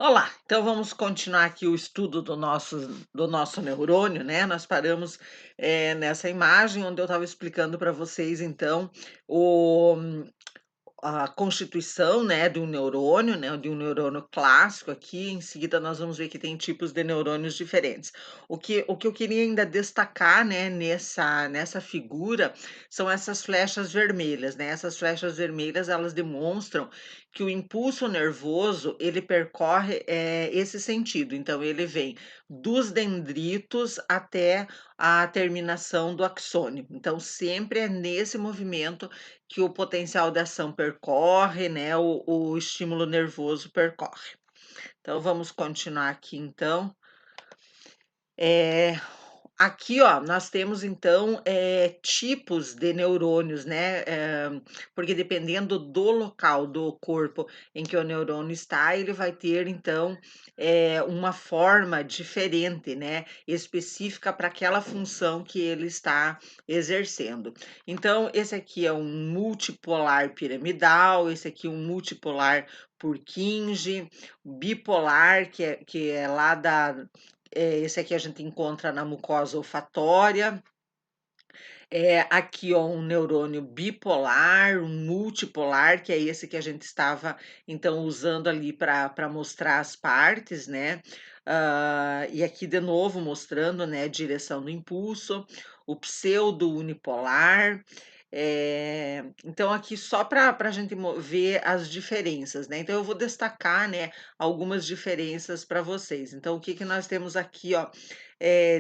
Olá, então vamos continuar aqui o estudo do nosso neurônio, né? Nós paramos nessa imagem onde eu estava explicando para vocês, então, o, a constituição, né, de um neurônio, né, de um neurônio clássico aqui. Em seguida, nós vamos ver que tem tipos de neurônios diferentes. O que eu queria ainda destacar, né, nessa figura são essas flechas vermelhas, né? Essas flechas vermelhas, elas demonstram que o impulso nervoso, ele percorre esse sentido. Então, ele vem dos dendritos até a terminação do axônio. Então, sempre é nesse movimento que o potencial de ação percorre, né, o estímulo nervoso percorre. Então vamos continuar aqui então. Eh, Aqui, ó, nós temos então, tipos de neurônios, né, porque dependendo do local do corpo em que o neurônio está, ele vai ter então, uma forma diferente, né, específica para aquela função que ele está exercendo. Então, esse aqui é um multipolar piramidal, esse aqui um multipolar Purkinje, bipolar, que é lá esse aqui a gente encontra na mucosa olfatória. Aqui, ó, um neurônio bipolar, um multipolar, que é esse que a gente estava, então, usando ali para mostrar as partes, né? E aqui de novo mostrando, né, direção do impulso, o pseudo unipolar. Então aqui só para a gente ver as diferenças, né? Então eu vou destacar, né, algumas diferenças para vocês. Então o que que nós temos aqui, ó,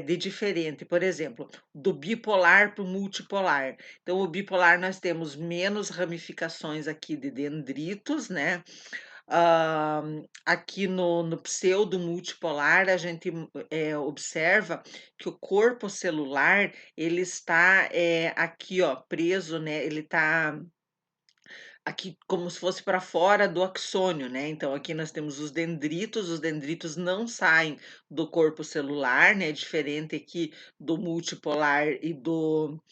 de diferente? Por exemplo, do bipolar para o multipolar. Então, o bipolar nós temos menos ramificações aqui de dendritos, né? Aqui no pseudo multipolar, a gente observa que o corpo celular ele está aqui, ó, preso, né? Ele está aqui como se fosse para fora do axônio, né? Então aqui nós temos os dendritos não saem do corpo celular, né? Diferente aqui do multipolar e do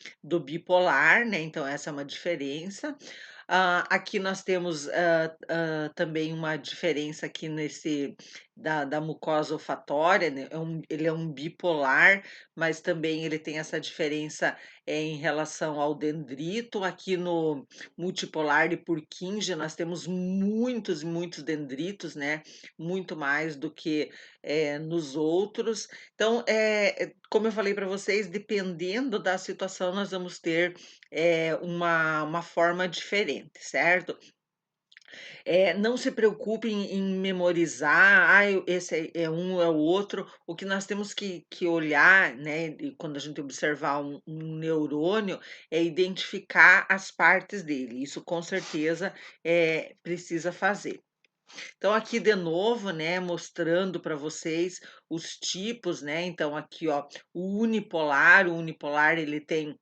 bipolar, né? Então essa é uma diferença. Aqui nós temos também uma diferença aqui nesse da mucosa olfatória, né? Ele é um bipolar, mas também ele tem essa diferença em relação ao dendrito. Aqui no multipolar de Purkinje, nós temos muitos, muitos dendritos, né? Muito mais do que nos outros. Então, como eu falei para vocês, dependendo da situação, nós vamos ter uma forma diferente, certo? Não se preocupe em memorizar, esse é um, é o outro. O que nós temos que olhar, né, e quando a gente observar um neurônio, é identificar as partes dele. Isso com certeza precisa fazer. Então, aqui de novo, né, mostrando para vocês os tipos, né? Então, aqui, ó, o unipolar ele tem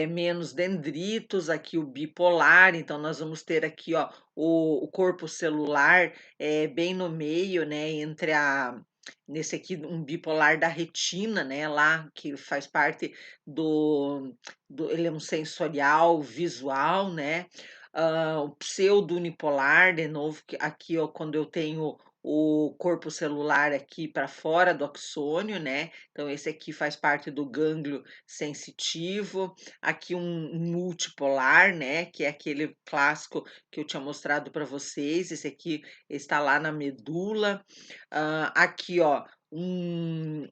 menos dendritos, aqui o bipolar, então nós vamos ter aqui, ó, o corpo celular bem no meio, né, entre nesse aqui um bipolar da retina, né, lá que faz parte ele é um sensorial visual, né, o pseudo unipolar, de novo, que aqui, ó, quando eu tenho o corpo celular aqui para fora do axônio, né, então esse aqui faz parte do gânglio sensitivo. Aqui um multipolar, né, que é aquele clássico que eu tinha mostrado para vocês, esse aqui está lá na medula. Aqui, ó, um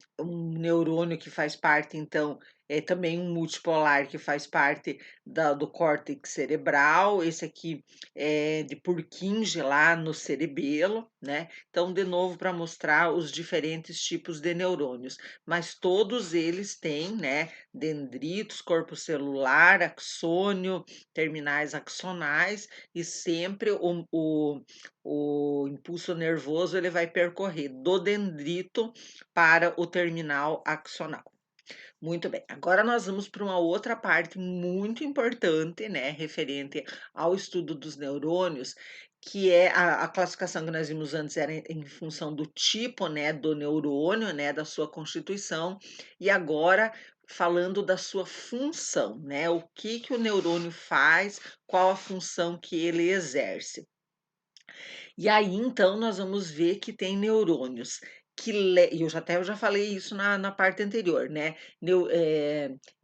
neurônio que faz parte, então, é também um multipolar que faz parte do córtex cerebral, esse aqui é de Purkinje lá no cerebelo, né? Então, de novo, para mostrar os diferentes tipos de neurônios, mas todos eles têm, né, dendritos, corpo celular, axônio, terminais axonais, e sempre o impulso nervoso ele vai percorrer do dendrito para o terminal axonal. Muito bem, agora nós vamos para uma outra parte muito importante, né, referente ao estudo dos neurônios, que é a classificação que nós vimos antes era em função do tipo, né, do neurônio, né, da sua constituição, e agora falando da sua função, né, o que que o neurônio faz, qual a função que ele exerce. E aí, então, nós vamos ver que tem neurônios e eu já falei isso na parte anterior, né,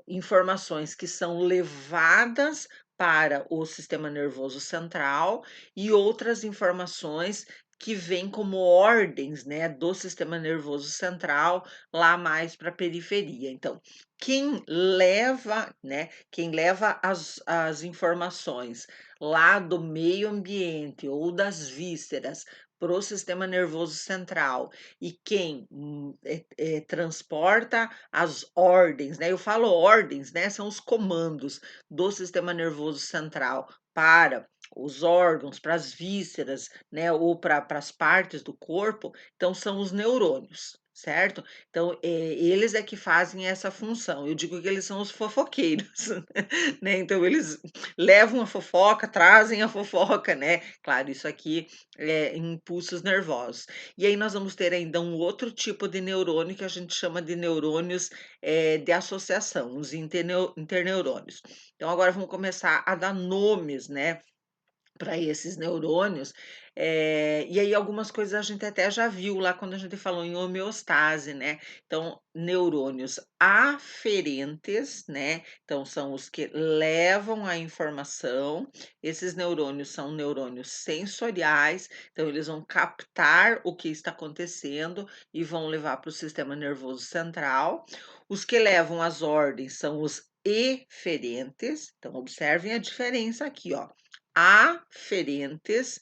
informações que são levadas para o sistema nervoso central e outras informações que vêm como ordens, né, do sistema nervoso central lá mais para a periferia. Então, quem leva as informações lá do meio ambiente ou das vísceras para o sistema nervoso central e quem transporta as ordens, né? Eu falo ordens, né? São os comandos do sistema nervoso central para os órgãos, para as vísceras, né? Ou para as partes do corpo, então são os neurônios. Certo? Então, eles é que fazem essa função. Eu digo que eles são os fofoqueiros, né? Então, eles levam a fofoca, trazem a fofoca, né? Claro, isso aqui é impulsos nervosos. E aí nós vamos ter ainda um outro tipo de neurônio que a gente chama de neurônios de associação, os interneurônios. Então agora vamos começar a dar nomes, né? Para esses neurônios, e aí algumas coisas a gente até já viu lá quando a gente falou em homeostase, né? Então, neurônios aferentes, né? Então, são os que levam a informação. Esses neurônios são neurônios sensoriais, então eles vão captar o que está acontecendo e vão levar para o sistema nervoso central. Os que levam as ordens são os eferentes, então observem a diferença aqui, ó. Aferentes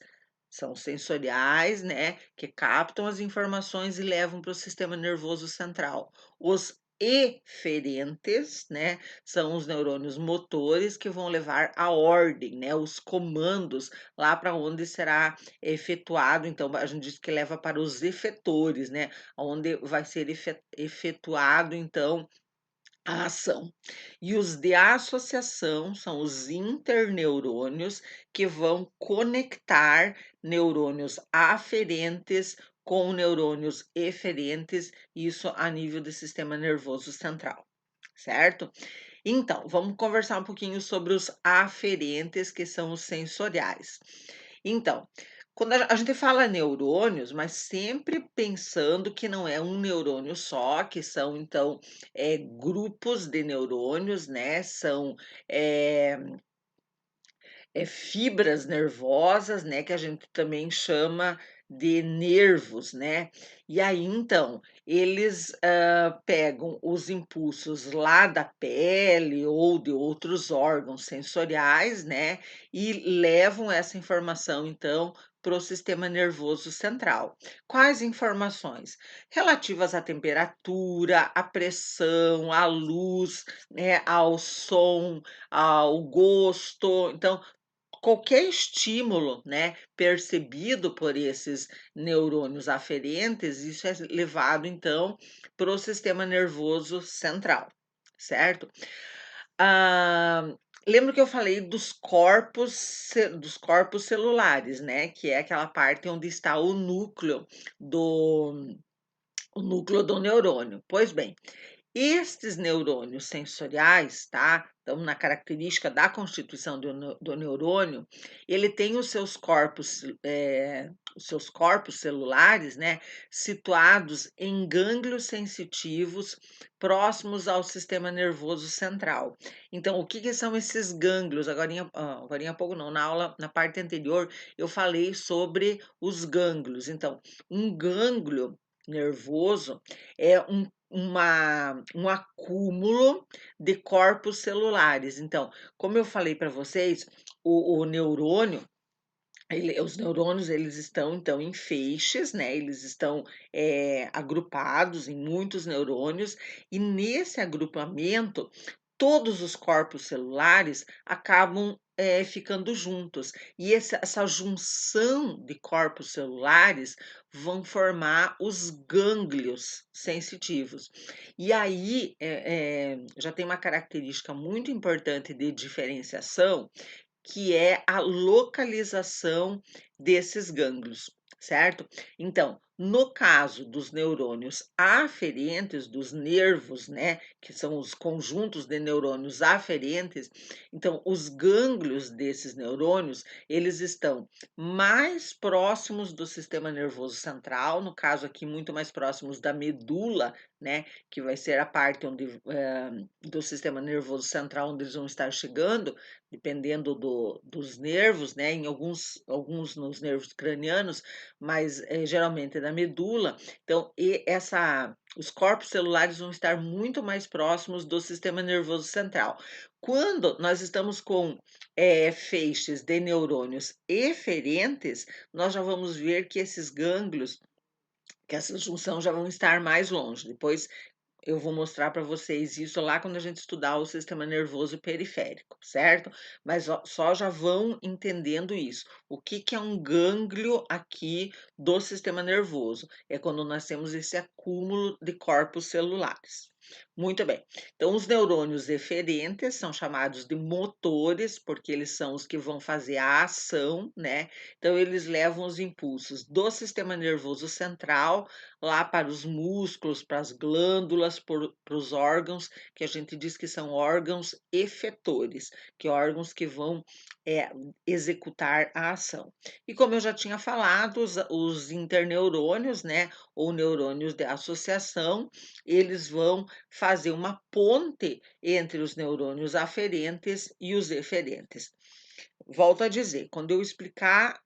são sensoriais, né, que captam as informações e levam para o sistema nervoso central. Os eferentes, né, são os neurônios motores que vão levar a ordem, né, os comandos lá para onde será efetuado. Então, a gente diz que leva para os efetores, né, onde vai ser efetuado, então, a ação. E os de associação são os interneurônios que vão conectar neurônios aferentes com neurônios eferentes, isso a nível do sistema nervoso central, certo? Então, vamos conversar um pouquinho sobre os aferentes, que são os sensoriais. Então, quando a gente fala neurônios, mas sempre pensando que não é um neurônio só, que são então grupos de neurônios, né? São eh, fibras nervosas, né, que a gente também chama de nervos, né? E aí, então, eles pegam os impulsos lá da pele ou de outros órgãos sensoriais, né? E levam essa informação, então, para o sistema nervoso central. Quais informações? Relativas à temperatura, à pressão, à luz, né, ao som, ao gosto. Então, qualquer estímulo, né, percebido por esses neurônios aferentes, isso é levado então para o sistema nervoso central, certo? Ah, lembra que eu falei dos corpos celulares, né, que é aquela parte onde está do o núcleo do neurônio. Pois bem, estes neurônios sensoriais, tá? Então, na característica da constituição do neurônio, ele tem os seus corpos celulares, né, situados em gânglios sensitivos próximos ao sistema nervoso central. Então, o que que são esses gânglios? Agora há pouco não, na parte anterior, eu falei sobre os gânglios. Então, um gânglio nervoso é um acúmulo de corpos celulares. Então, como eu falei para vocês, o neurônio, os neurônios, eles estão então em feixes, né? Eles estão agrupados em muitos neurônios, e nesse agrupamento, todos os corpos celulares acabam ficando juntos. E essa junção de corpos celulares vão formar os gânglios sensitivos. E aí já tem uma característica muito importante de diferenciação, que é a localização desses gânglios, certo? Então, no caso dos neurônios aferentes, dos nervos, né, que são os conjuntos de neurônios aferentes, então os gânglios desses neurônios, eles estão mais próximos do sistema nervoso central, no caso aqui muito mais próximos da medula, né, que vai ser a parte onde do sistema nervoso central onde eles vão estar chegando, dependendo dos nervos, né, em alguns nos nervos cranianos, mas geralmente é da medula. Então, os corpos celulares vão estar muito mais próximos do sistema nervoso central. Quando nós estamos com feixes de neurônios eferentes, nós já vamos ver que esses gânglios, que essa junção já vão estar mais longe. Depois eu vou mostrar para vocês isso lá quando a gente estudar o sistema nervoso periférico, certo? Mas só já vão entendendo isso. O que que é um gânglio aqui do sistema nervoso? É quando nós temos esse acúmulo de corpos celulares. Muito bem. Então, os neurônios eferentes são chamados de motores, porque eles são os que vão fazer a ação, né? Então, eles levam os impulsos do sistema nervoso central lá para os músculos, para as glândulas, para os órgãos, que a gente diz que são órgãos efetores, que órgãos que vão executar a ação. E como eu já tinha falado, os interneurônios, né, ou neurônios de associação, eles vão fazer uma ponte entre os neurônios aferentes e os eferentes. Volto a dizer, quando eu explicar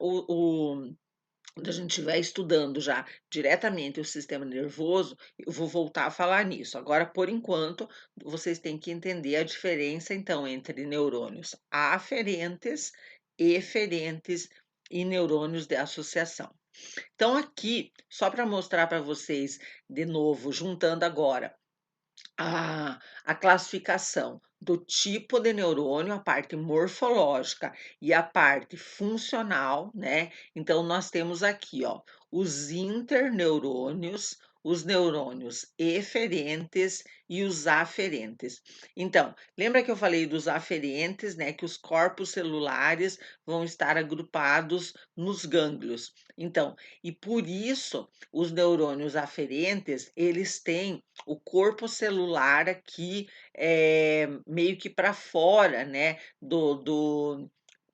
quando a gente estiver estudando já diretamente o sistema nervoso, eu vou voltar a falar nisso. Agora, por enquanto, vocês têm que entender a diferença, então, entre neurônios aferentes, eferentes e neurônios de associação. Então, aqui, só para mostrar para vocês, de novo, juntando agora a classificação do tipo de neurônio, a parte morfológica e a parte funcional, né? Então, nós temos aqui, ó, os interneurônios, os neurônios eferentes e os aferentes. Então, lembra que eu falei dos aferentes, né? Que os corpos celulares vão estar agrupados nos gânglios. Então, e por isso, os neurônios aferentes, eles têm o corpo celular aqui meio que para fora, né, do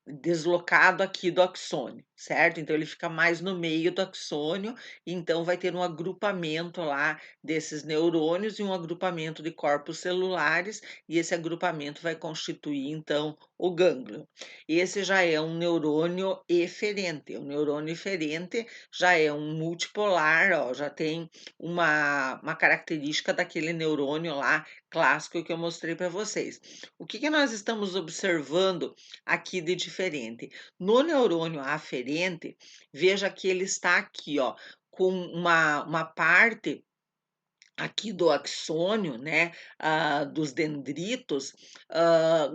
deslocado aqui do axônio, certo? Então ele fica mais no meio do axônio, e então vai ter um agrupamento lá desses neurônios e um agrupamento de corpos celulares, e esse agrupamento vai constituir então o gânglio. Esse já é um neurônio eferente. O neurônio eferente já é um multipolar, ó, já tem uma característica daquele neurônio lá clássico que eu mostrei para vocês. O que que nós estamos observando aqui de diferente? No neurônio aferente, veja que ele está aqui, ó, com uma parte aqui do axônio, né, dos dendritos,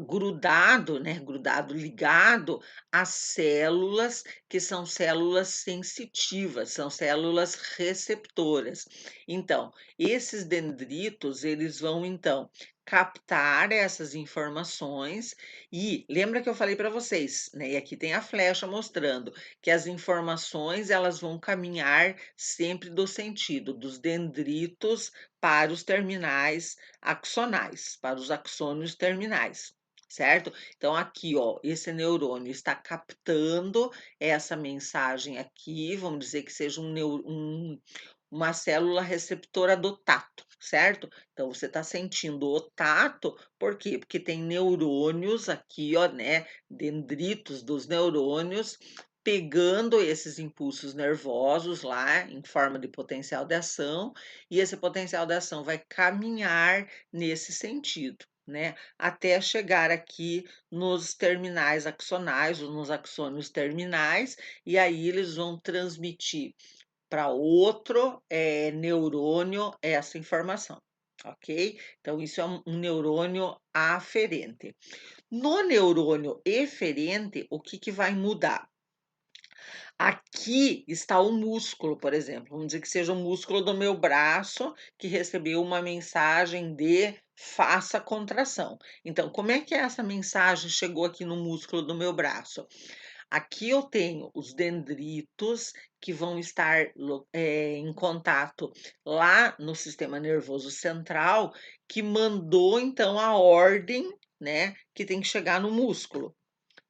grudado, né, grudado, ligado às células, que são células sensitivas, são células receptoras. Então, esses dendritos, eles vão, então, captar essas informações e lembra que eu falei para vocês, né, e aqui tem a flecha mostrando que as informações, elas vão caminhar sempre do sentido dos dendritos para os terminais axonais, para os axônios terminais, certo? Então, aqui, ó, esse neurônio está captando essa mensagem aqui, vamos dizer que seja uma célula receptora do tato, certo? Então, você está sentindo o tato, por quê? Porque tem neurônios aqui, ó, né? Dendritos dos neurônios pegando esses impulsos nervosos lá em forma de potencial de ação, e esse potencial de ação vai caminhar nesse sentido, né? Até chegar aqui nos terminais axonais, ou nos axônios terminais, e aí eles vão transmitir para outro neurônio essa informação, ok? Então, isso é um neurônio aferente. No neurônio eferente, o que que vai mudar? Aqui está o músculo, por exemplo. Vamos dizer que seja o músculo do meu braço que recebeu uma mensagem de faça contração. Então, como é que essa mensagem chegou aqui no músculo do meu braço? aqui eu tenho os dendritos que vão estar em contato lá no sistema nervoso central, que mandou então a ordem, né, que tem que chegar no músculo.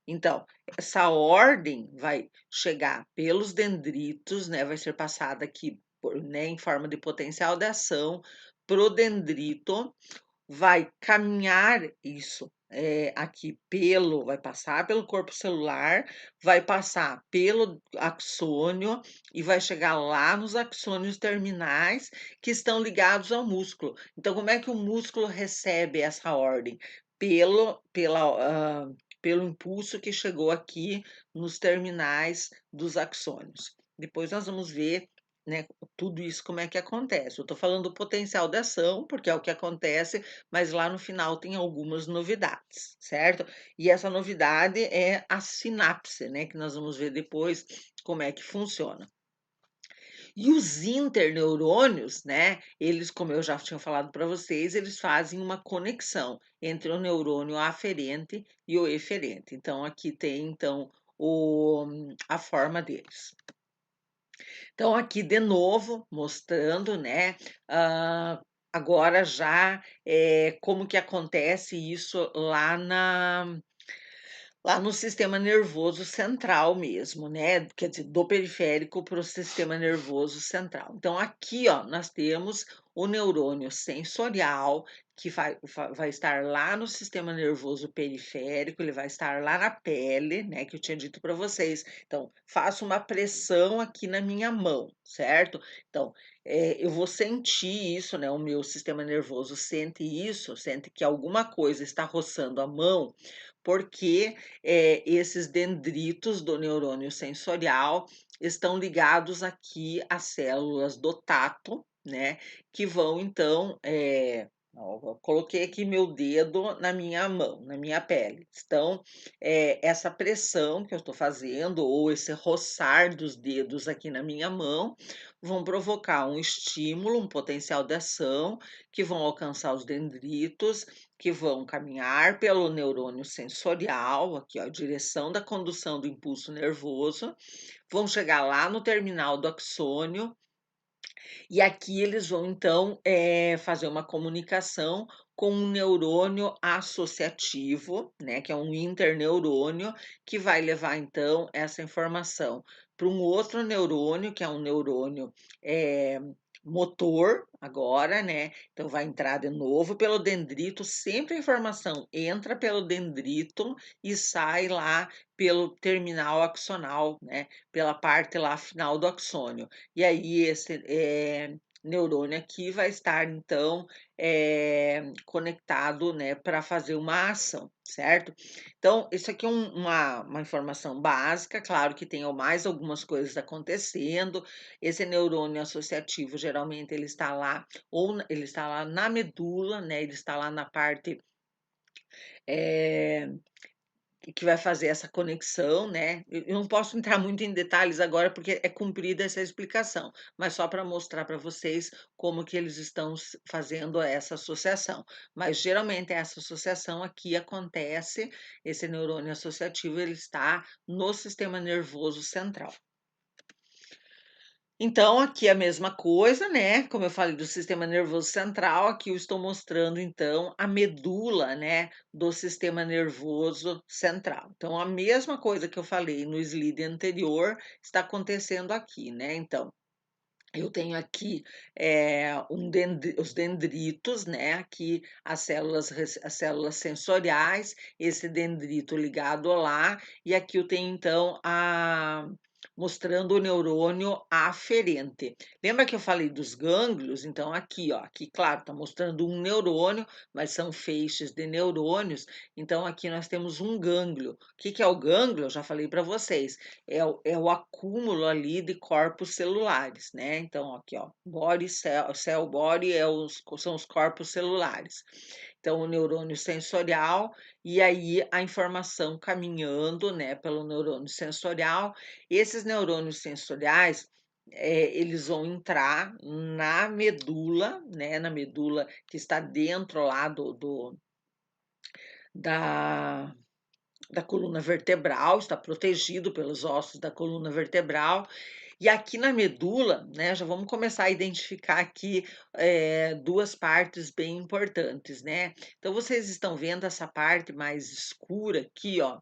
Então, essa ordem vai chegar pelos dendritos, né, vai ser passada aqui né, em forma de potencial de ação pro dendrito, vai caminhar isso aqui vai passar pelo corpo celular, vai passar pelo axônio e vai chegar lá nos axônios terminais que estão ligados ao músculo. Então, como é que o músculo recebe essa ordem? Pelo impulso que chegou aqui nos terminais dos axônios. Depois nós vamos ver, né, tudo isso como é que acontece. Eu estou falando do potencial de ação, porque é o que acontece, mas lá no final tem algumas novidades, certo? E essa novidade é a sinapse, né, que nós vamos ver depois como é que funciona. E os interneurônios, né, eles, como eu já tinha falado para vocês, eles fazem uma conexão entre o neurônio aferente e o eferente. Então, aqui tem, então, a forma deles. Então, aqui de novo, mostrando, né, agora já como que acontece isso lá no sistema nervoso central mesmo, né? Quer dizer, do periférico para o sistema nervoso central. Então, aqui, ó, nós temos o neurônio sensorial, que vai estar lá no sistema nervoso periférico, ele vai estar lá na pele, né? Que eu tinha dito para vocês. Então, faço uma pressão aqui na minha mão, certo? Então, eu vou sentir isso, né? O meu sistema nervoso sente isso, sente que alguma coisa está roçando a mão, porque esses dendritos do neurônio sensorial estão ligados aqui às células do tato, né? Que vão então. Eu coloquei aqui meu dedo na minha mão, na minha pele. Então, essa pressão que eu estou fazendo, ou esse roçar dos dedos aqui na minha mão, vão provocar um estímulo, um potencial de ação, que vão alcançar os dendritos, que vão caminhar pelo neurônio sensorial, aqui, ó, a direção da condução do impulso nervoso, vão chegar lá no terminal do axônio, e aqui eles vão, então, fazer uma comunicação com um neurônio associativo, né, que é um interneurônio, que vai levar, então, essa informação para um outro neurônio, que é um neurônio eh, motor, agora, né? Então, vai entrar de novo pelo dendrito, sempre a informação entra pelo dendrito e sai lá pelo terminal axonal, né? Pela parte lá final do axônio. E aí esse neurônio aqui vai estar então conectado, né, para fazer uma ação, certo? Então, isso aqui é uma informação básica, claro que tem mais algumas coisas acontecendo. Esse neurônio associativo, geralmente, ele está lá, ele está lá na medula, né? Ele está lá na parte eh, que vai fazer essa conexão, né? Eu não posso entrar muito em detalhes agora, porque é comprida essa explicação, mas só para mostrar para vocês como que eles estão fazendo essa associação. Mas geralmente essa associação aqui acontece, esse neurônio associativo ele está no sistema nervoso central. Então, aqui é a mesma coisa, né? Como eu falei do sistema nervoso central, aqui eu estou mostrando, então, a medula, né, do sistema nervoso central. Então, a mesma coisa que eu falei no slide anterior está acontecendo aqui, né? Então, eu tenho aqui os dendritos, né? Aqui as células sensoriais, esse dendrito ligado lá, e aqui eu tenho, então, mostrando o neurônio aferente. Lembra que eu falei dos gânglios? Então, aqui, ó, aqui, claro, está mostrando um neurônio, mas são feixes de neurônios. Então, aqui nós temos um gânglio. O que que é o gânglio? Eu já falei para vocês. É o acúmulo ali de corpos celulares, né? Então, aqui, ó, body, cell body são os corpos celulares. Então, o neurônio sensorial, e aí a informação caminhando, né, pelo neurônio sensorial. Esses neurônios sensoriais, eles vão entrar na medula, né, na medula que está dentro lá da da coluna vertebral, está protegido pelos ossos da coluna vertebral. E aqui na medula, né, já vamos começar a identificar aqui, 2 partes bem importantes, né. Então vocês estão vendo essa parte mais escura aqui, ó,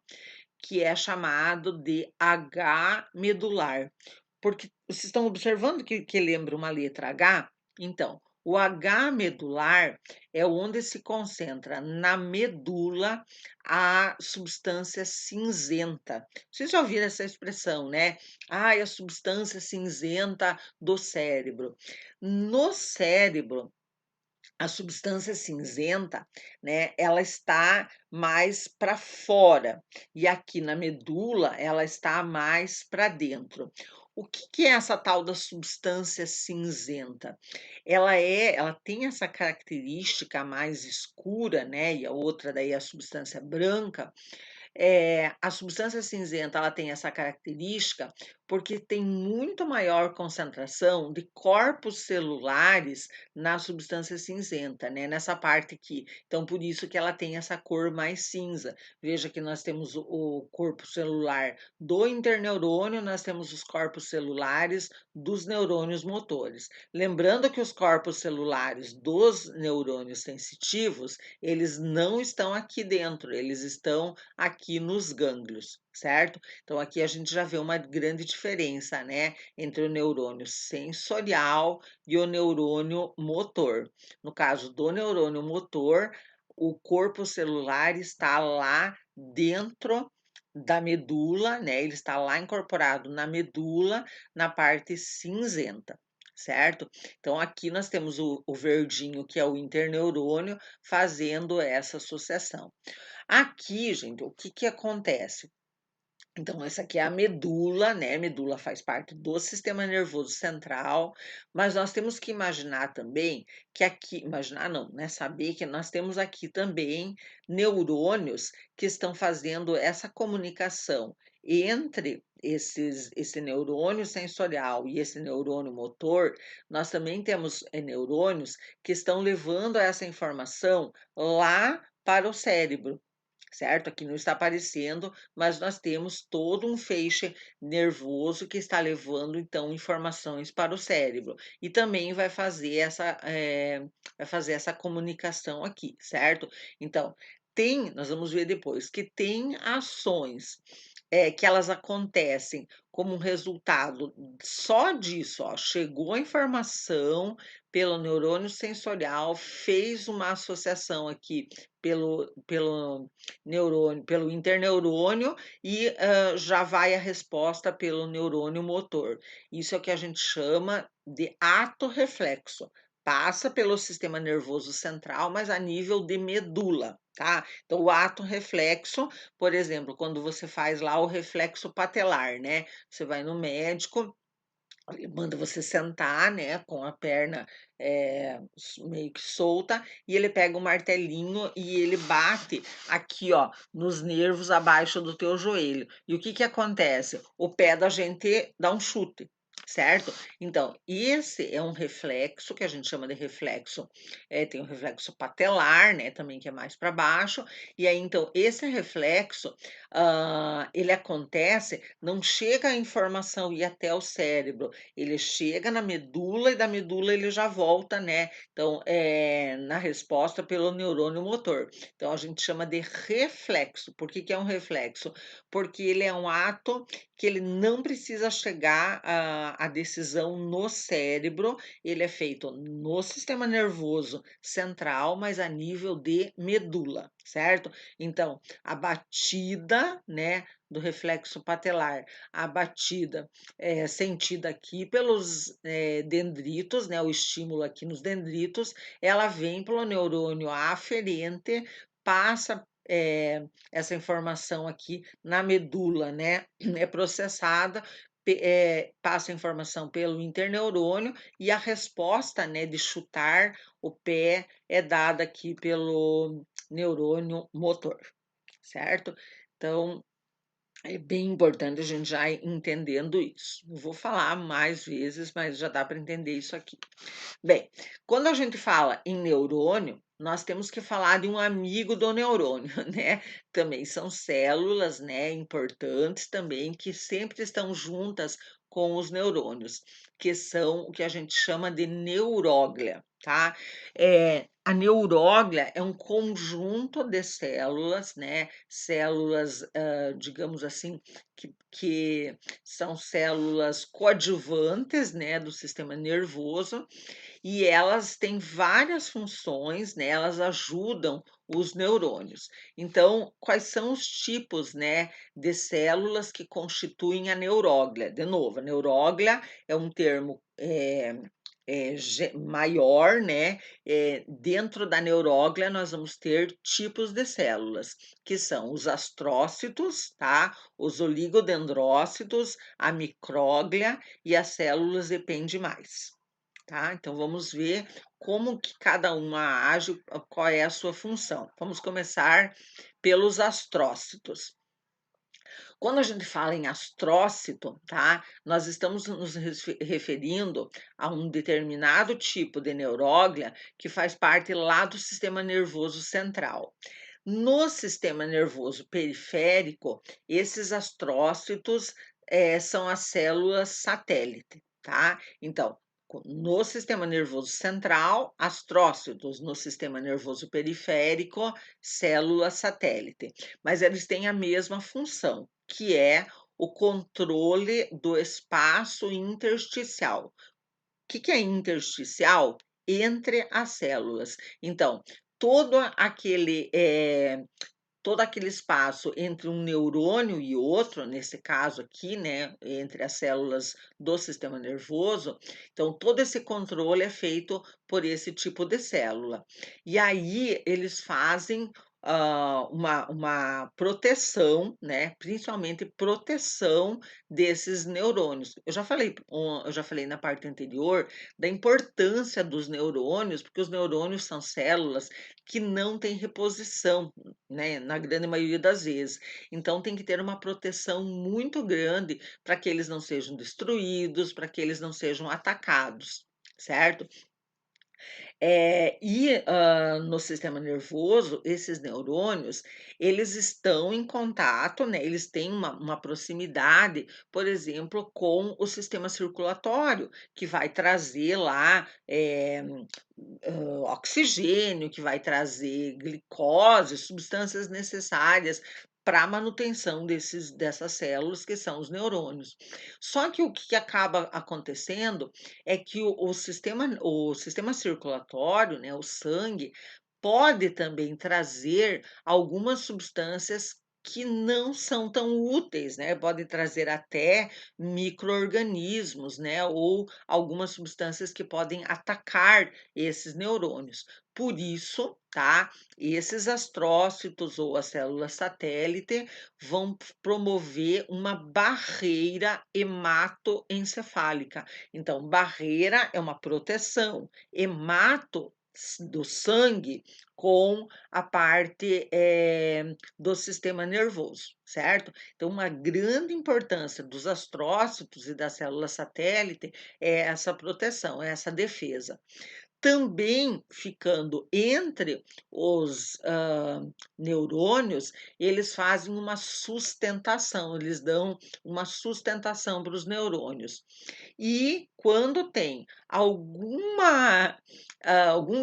que é chamado de H medular. Porque vocês estão observando que lembra uma letra H? Então, o H medular é onde se concentra na medula a substância cinzenta. Vocês já ouviram essa expressão, né? "Ai, a substância cinzenta do cérebro". No cérebro, a substância cinzenta, né, ela está mais para fora, e aqui na medula ela está mais para dentro. O que é essa tal da substância cinzenta? Ela tem essa característica mais escura, né, e a outra daí é a substância branca. A substância cinzenta, ela tem essa característica, porque tem muito maior concentração de corpos celulares na substância cinzenta, né, nessa parte aqui. Então, por isso que ela tem essa cor mais cinza. Veja que nós temos o corpo celular do interneurônio, nós temos os corpos celulares dos neurônios motores. Lembrando que os corpos celulares dos neurônios sensitivos, eles não estão aqui dentro, eles estão aqui nos gânglios, certo? Então, aqui a gente já vê uma grande diferença, né, entre o neurônio sensorial e o neurônio motor. No caso do neurônio motor, o corpo celular está lá dentro da medula, né? Ele está lá incorporado na medula, na parte cinzenta, certo? Então, aqui nós temos o verdinho, que é o interneurônio, fazendo essa associação. Aqui, gente, o que que acontece? Então, essa aqui é a medula, né? A medula faz parte do sistema nervoso central, mas nós temos que imaginar também que aqui, imaginar não, né? Saber que nós temos aqui também neurônios que estão fazendo essa comunicação entre esse neurônio sensorial e esse neurônio motor. Nós também temos neurônios que estão levando essa informação lá para o cérebro, certo? Aqui não está aparecendo, mas nós temos todo um feixe nervoso que está levando, então, informações para o cérebro. E também vai fazer essa comunicação aqui, certo? Então, nós vamos ver depois, que tem ações, que elas acontecem como um resultado só disso, ó, chegou a informação pelo neurônio sensorial, fez uma associação aqui pelo neurônio, pelo interneurônio, e já vai a resposta pelo neurônio motor. Isso é o que a gente chama de ato reflexo. Passa pelo sistema nervoso central, mas a nível de medula, tá? Então, o ato reflexo, por exemplo, quando você faz lá o reflexo patelar, né? Você vai no médico, ele manda você sentar, né, com a perna, meio que solta, e ele pega um martelinho e ele bate aqui, ó, nos nervos abaixo do teu joelho. E o que que acontece? O pé da gente dá um chute, certo? Então, esse é um reflexo que a gente chama de reflexo, tem o reflexo patelar, né, também, que é mais para baixo. E aí, então, esse reflexo, ele acontece, não chega a informação ir até o cérebro, ele chega na medula e da medula ele já volta, né, então, na resposta pelo neurônio motor. Então a gente chama de reflexo. Por que que é um reflexo? Porque ele é um ato que ele não precisa chegar à decisão no cérebro, ele é feito no sistema nervoso central, mas a nível de medula, certo? Então, a batida, né, do reflexo patelar, a batida sentida aqui pelos dendritos, né, o estímulo aqui nos dendritos, ela vem pelo neurônio aferente, passa essa informação aqui na medula, né, é processada, passa a informação pelo interneurônio, e a resposta, né, de chutar o pé é dada aqui pelo neurônio motor, certo? Então, É bem importante a gente já ir entendendo isso. Não vou falar mais vezes, mas já dá para entender isso aqui. Bem, quando a gente fala em neurônio, nós temos que falar de um amigo do neurônio, né? Também são células, né, importantes também, que sempre estão juntas com os neurônios, que são o que a gente chama de neuróglia, tá? A neuróglia é um conjunto de células, né? Células, digamos assim, que são células coadjuvantes, né, do sistema nervoso, e elas têm várias funções, né, elas ajudam os neurônios. Então, quais são os tipos, né, de células que constituem a neuróglia? De novo, a neuróglia é um termo, maior, né, dentro da neuróglia nós vamos ter tipos de células, que são os astrócitos, tá, os oligodendrócitos, a micróglia e as células ependimais. Tá? Então vamos ver como que cada uma age, qual é a sua função. Vamos começar pelos astrócitos. Quando a gente fala em astrócito, tá? Nós estamos nos referindo a um determinado tipo de neuróglia que faz parte lá do sistema nervoso central. No sistema nervoso periférico, esses astrócitos são as células satélite, tá? Então, no sistema nervoso central, astrócitos, no sistema nervoso periférico, célula satélite. Mas eles têm a mesma função, que é o controle do espaço intersticial. O que é intersticial? Entre as células. Então, todo aquele todo aquele espaço entre um neurônio e outro, nesse caso aqui, né, entre as células do sistema nervoso, então todo esse controle é feito por esse tipo de célula. E aí eles fazem uma proteção, né, principalmente proteção desses neurônios. Eu já falei na parte anterior da importância dos neurônios, porque os neurônios são células que não têm reposição, né, na grande maioria das vezes. Então tem que ter uma proteção muito grande para que eles não sejam destruídos, para que eles não sejam atacados, certo? No sistema nervoso, esses neurônios, eles estão em contato, né, eles têm uma proximidade, por exemplo, com o sistema circulatório, que vai trazer lá, oxigênio, que vai trazer glicose, substâncias necessárias para a manutenção dessas células, que são os neurônios. Só que o que acaba acontecendo é que o sistema circulatório, né, o sangue, pode também trazer algumas substâncias que não são tão úteis, né? Pode trazer até micro-organismos, né? Ou algumas substâncias que podem atacar esses neurônios. Por isso, tá? Esses astrócitos ou as células satélite vão promover uma barreira hematoencefálica. Então, barreira é uma proteção, hemato do sangue com a parte do sistema nervoso, certo? Então, uma grande importância dos astrócitos e das células satélite é essa proteção, é essa defesa. Também ficando entre os neurônios, eles fazem uma sustentação, eles dão uma sustentação para os neurônios. E quando tem algum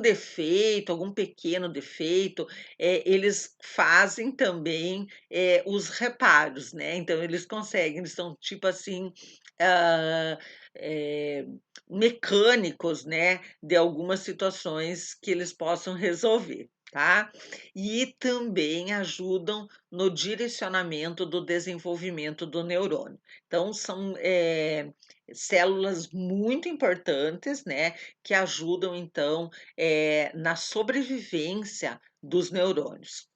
defeito, algum pequeno defeito, eles fazem também os reparos, né? Então, eles conseguem, eles são tipo assim, ah, eh, mecânicos, né? De algumas situações que eles possam resolver. Tá? E também ajudam no direcionamento do desenvolvimento do neurônio. Então, são células muito importantes, né, que ajudam então na sobrevivência dos neurônios.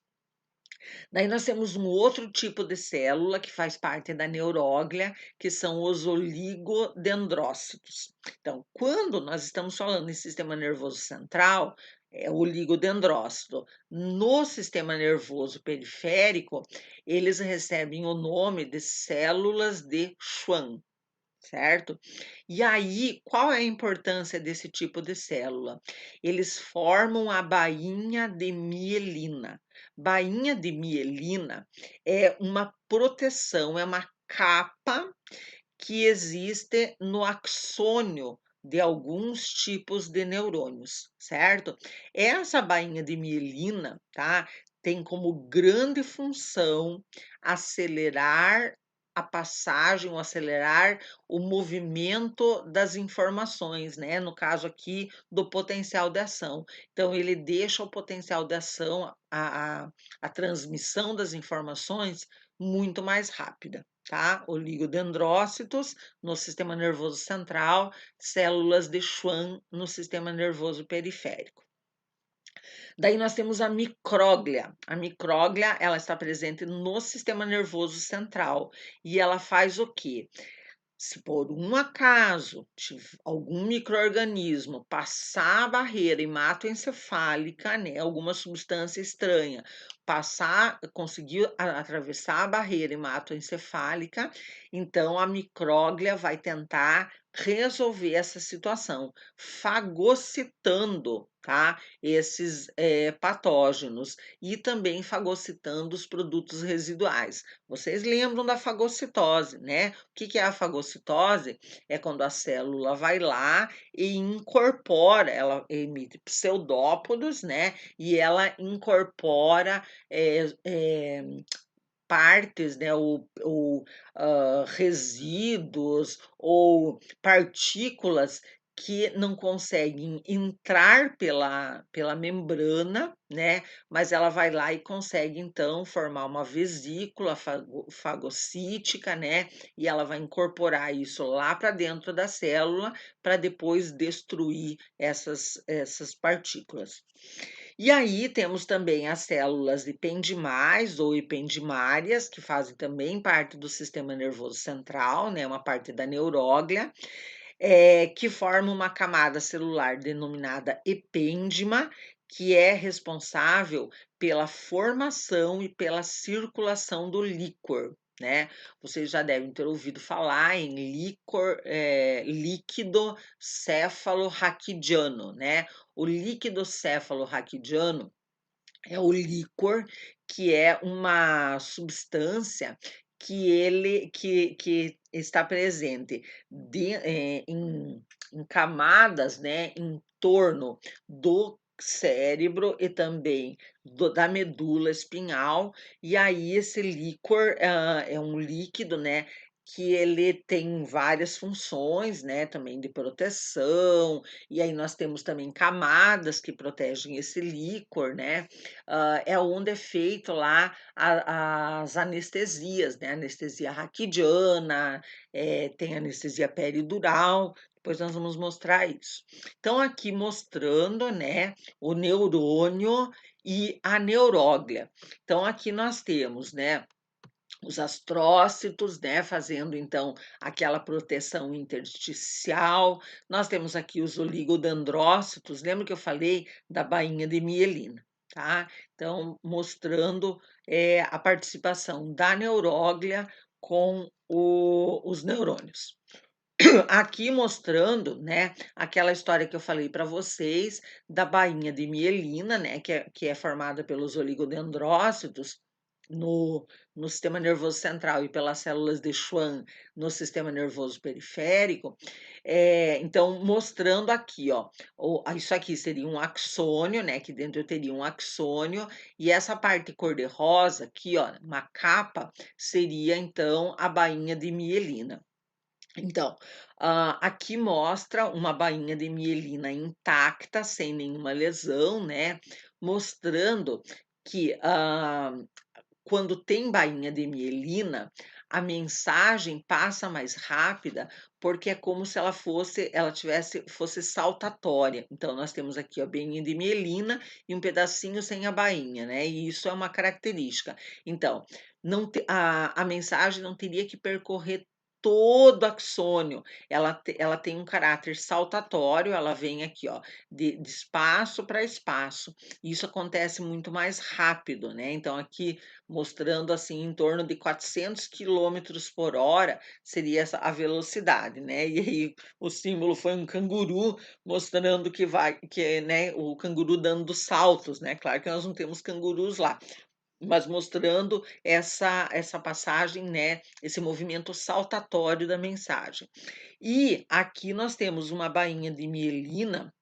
Daí nós temos um outro tipo de célula que faz parte da neuróglia, que são os oligodendrócitos. Então, quando nós estamos falando em sistema nervoso central, é o oligodendrócito. No sistema nervoso periférico, eles recebem o nome de células de Schwann, certo? E aí, qual é a importância desse tipo de célula? Eles formam a bainha de mielina. Bainha de mielina é uma proteção, é uma capa que existe no axônio de alguns tipos de neurônios, certo? Essa bainha de mielina, tá? Tem como grande função acelerar a passagem, ou acelerar o movimento das informações, né? No caso aqui do potencial de ação. Então, ele deixa o potencial de ação, a transmissão das informações muito mais rápida, tá? Oligodendrócitos no sistema nervoso central, células de Schwann no sistema nervoso periférico. Daí nós temos a micróglia. A micróglia, ela está presente no sistema nervoso central e ela faz o quê? Se por um acaso algum microorganismo passar a barreira hematoencefálica, né, alguma substância estranha, conseguir atravessar a barreira hematoencefálica, então a micróglia vai tentar resolver essa situação, fagocitando, tá, esses patógenos e também fagocitando os produtos residuais. Vocês lembram da fagocitose, né? O que é a fagocitose? É quando a célula vai lá e incorpora, ela emite pseudópodos, né? E ela incorpora partes, né, ou resíduos ou partículas que não conseguem entrar pela membrana, né, mas ela vai lá e consegue então formar uma vesícula fagocítica, né, e ela vai incorporar isso lá para dentro da célula para depois destruir essas partículas. E aí temos também as células ependimais ou ependimárias, que fazem também parte do sistema nervoso central, né, uma parte da neuróglia, que forma uma camada celular denominada epêndima, que é responsável pela formação e pela circulação do líquor, né? Vocês já devem ter ouvido falar em líquido cefalorraquidiano, né? O líquido cefalorraquidiano é o líquor, que é uma substância que está presente em camadas, né, em torno do cérebro e também da medula espinhal, e aí esse líquor é um líquido, né, que ele tem várias funções, né, também de proteção, e aí nós temos também camadas que protegem esse líquor, né, é onde é feito lá as anestesias, né, anestesia raquidiana, tem anestesia peridural, depois nós vamos mostrar isso. Então aqui mostrando, né, o neurônio e a neuróglia. Então aqui nós temos, né, os astrócitos, né, fazendo então aquela proteção intersticial. Nós temos aqui os oligodendrócitos, lembra que eu falei da bainha de mielina, tá? Então, mostrando a participação da neuróglia com os neurônios. Aqui mostrando, né, aquela história que eu falei para vocês da bainha de mielina, né, que é formada pelos oligodendrócitos no sistema nervoso central e pelas células de Schwann no sistema nervoso periférico. Então, mostrando aqui, ó, isso aqui seria um axônio, né, que dentro eu teria um axônio, e essa parte cor-de-rosa aqui, ó, uma capa, seria então a bainha de mielina. Então, aqui mostra uma bainha de mielina intacta, sem nenhuma lesão, né? Mostrando que quando tem bainha de mielina, a mensagem passa mais rápida, porque é como se fosse saltatória. Então, nós temos aqui a bainha de mielina e um pedacinho sem a bainha, né? E isso é uma característica. Então, a mensagem não teria que percorrer todo axônio, ela tem um caráter saltatório, ela vem aqui, ó, de espaço para espaço. Isso acontece muito mais rápido, né? Então, aqui mostrando assim em torno de 400 quilômetros por hora seria a velocidade, né? E aí o símbolo foi um canguru mostrando que né, o canguru dando saltos, né? Claro que nós não temos cangurus lá, mas mostrando essa passagem, né, esse movimento saltatório da mensagem. E aqui nós temos uma bainha de mielina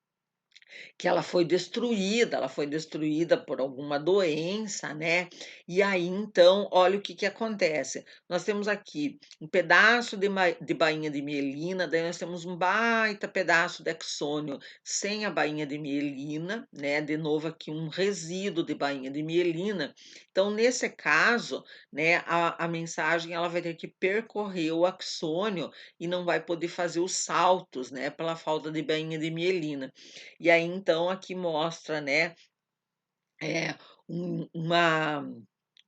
que ela foi destruída por alguma doença, né? E aí então, olha o que que acontece. Nós temos aqui um pedaço de bainha de mielina, daí nós temos um baita pedaço de axônio sem a bainha de mielina, né? De novo aqui um resíduo de bainha de mielina. Então, nesse caso, né, a mensagem ela vai ter que percorrer o axônio e não vai poder fazer os saltos, né, pela falta de bainha de mielina. E aí, então, aqui mostra, né, é, uma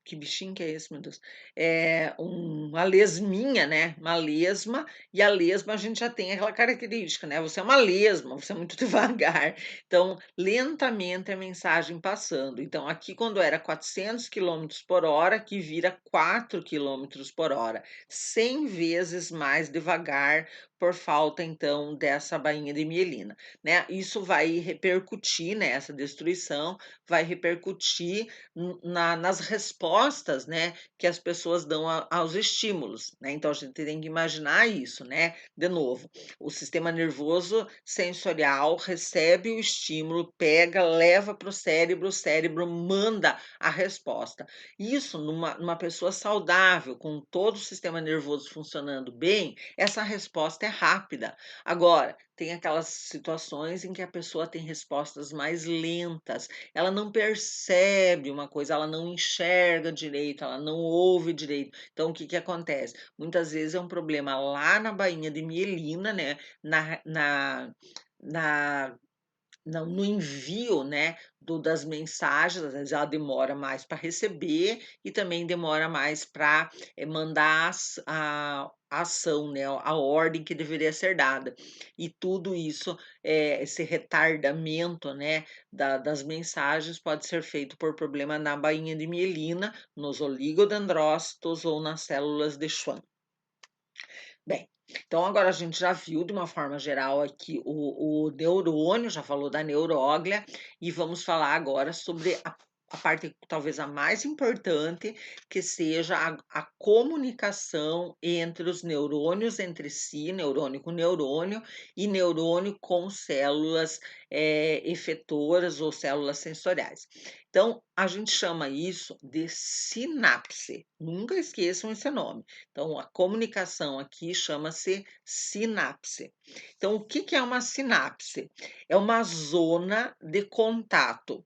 que bichinho que é esse, meu Deus? É uma lesminha, né, uma lesma, e a lesma a gente já tem aquela característica, né, você é uma lesma, você é muito devagar. Então, lentamente a mensagem passando. Então, aqui quando era 400 quilômetros por hora, que vira 4 quilômetros por hora, 100 vezes mais devagar por falta, então, dessa bainha de mielina, né. Isso vai repercutir, né, essa destruição vai repercutir nas respostas, né, que as pessoas dão aos estímulos, né? Então a gente tem que imaginar isso, né? De novo, o sistema nervoso sensorial recebe o estímulo, pega, leva para o cérebro manda a resposta. Isso numa pessoa saudável, com todo o sistema nervoso funcionando bem, essa resposta é rápida. Agora, tem aquelas situações em que a pessoa tem respostas mais lentas, ela não percebe uma coisa, ela não enxerga direito, ela não ouve direito. Então, o que que acontece? Muitas vezes é um problema lá na bainha de mielina, né? Na, na, na no envio, né, das mensagens, às vezes ela demora mais para receber e também demora mais para mandar a ação, né, a ordem que deveria ser dada. E tudo isso, esse retardamento, né, das mensagens pode ser feito por problema na bainha de mielina, nos oligodendrócitos ou nas células de Schwann. Bem, então agora a gente já viu de uma forma geral aqui o neurônio, já falou da neuróglia, e vamos falar agora sobre a parte talvez a mais importante, que seja a comunicação entre os neurônios entre si, neurônio com neurônio, e neurônio com células efetoras ou células sensoriais. Então, a gente chama isso de sinapse. Nunca esqueçam esse nome. Então, a comunicação aqui chama-se sinapse. Então, o que que é uma sinapse? É uma zona de contato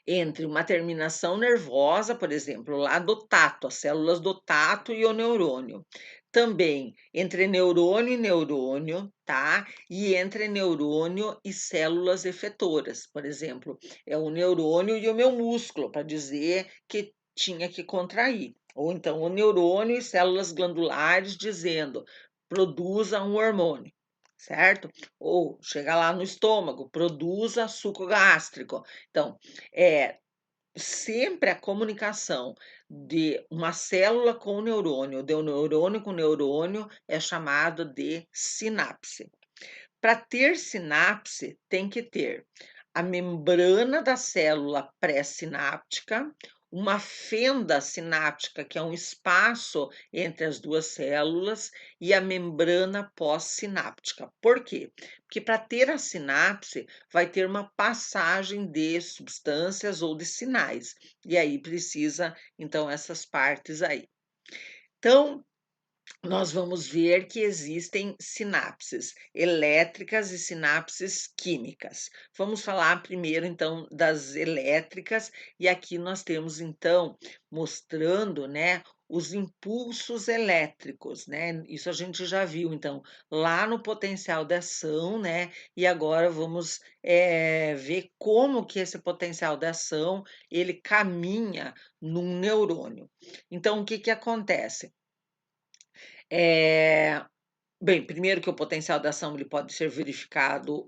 entre uma terminação nervosa, por exemplo, lá do tato, as células do tato e o neurônio. Também entre neurônio e neurônio, tá? E entre neurônio e células efetoras. Por exemplo, é o neurônio e o meu músculo, para dizer que tinha que contrair. Ou então o neurônio e células glandulares dizendo produza um hormônio, certo? Ou chega lá no estômago, produza suco gástrico. Então, é sempre a comunicação de uma célula com o neurônio, de um neurônio com neurônio, é chamado de sinapse. Para ter sinapse, tem que ter a membrana da célula pré-sináptica, uma fenda sináptica, que é um espaço entre as duas células, e a membrana pós-sináptica. Por quê? Porque para ter a sinapse, vai ter uma passagem de substâncias ou de sinais, e aí precisa, então, essas partes aí. Então, nós vamos ver que existem sinapses elétricas e sinapses químicas. Vamos falar primeiro, então, das elétricas, e aqui nós temos, então, mostrando, né, os impulsos elétricos, né? Isso a gente já viu, então, lá no potencial de ação, né? E agora vamos ver como que esse potencial de ação ele caminha num neurônio. Então, o que que acontece? Bem, primeiro que o potencial da ação ele pode ser verificado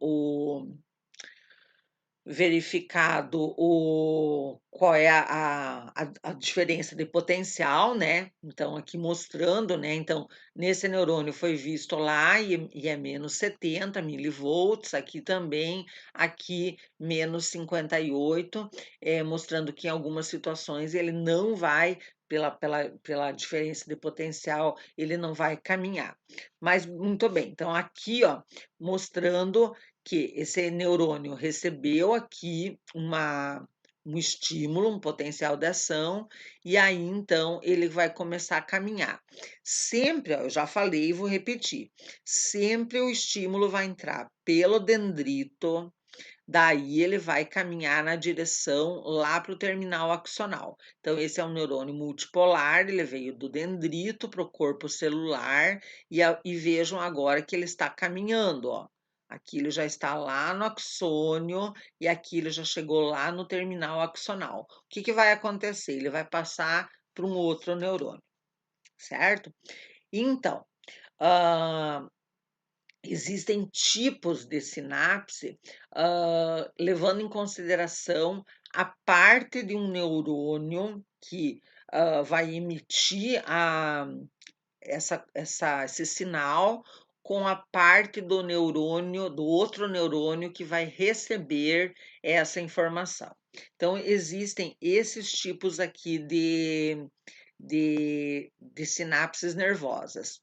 qual é a diferença de potencial, né, então aqui mostrando, né, então nesse neurônio foi visto lá e é menos 70 milivolts, aqui também, aqui menos 58, mostrando que em algumas situações ele não vai pela diferença de potencial, ele não vai caminhar. Mas muito bem, então aqui, ó, mostrando que esse neurônio recebeu aqui um estímulo, um potencial de ação, e aí então ele vai começar a caminhar. Sempre, ó, eu já falei e vou repetir, sempre o estímulo vai entrar pelo dendrito, daí ele vai caminhar na direção lá para o terminal axonal. Então, esse é um neurônio multipolar, ele veio do dendrito para o corpo celular, e vejam agora que ele está caminhando, ó. Aqui ele já está lá no axônio e aqui ele já chegou lá no terminal axonal. O que vai acontecer? Ele vai passar para um outro neurônio, certo? Então, ah, existem tipos de sinapse, levando em consideração a parte de um neurônio que vai emitir esse sinal com a parte do outro neurônio que vai receber essa informação. Então, existem esses tipos aqui de sinapses nervosas.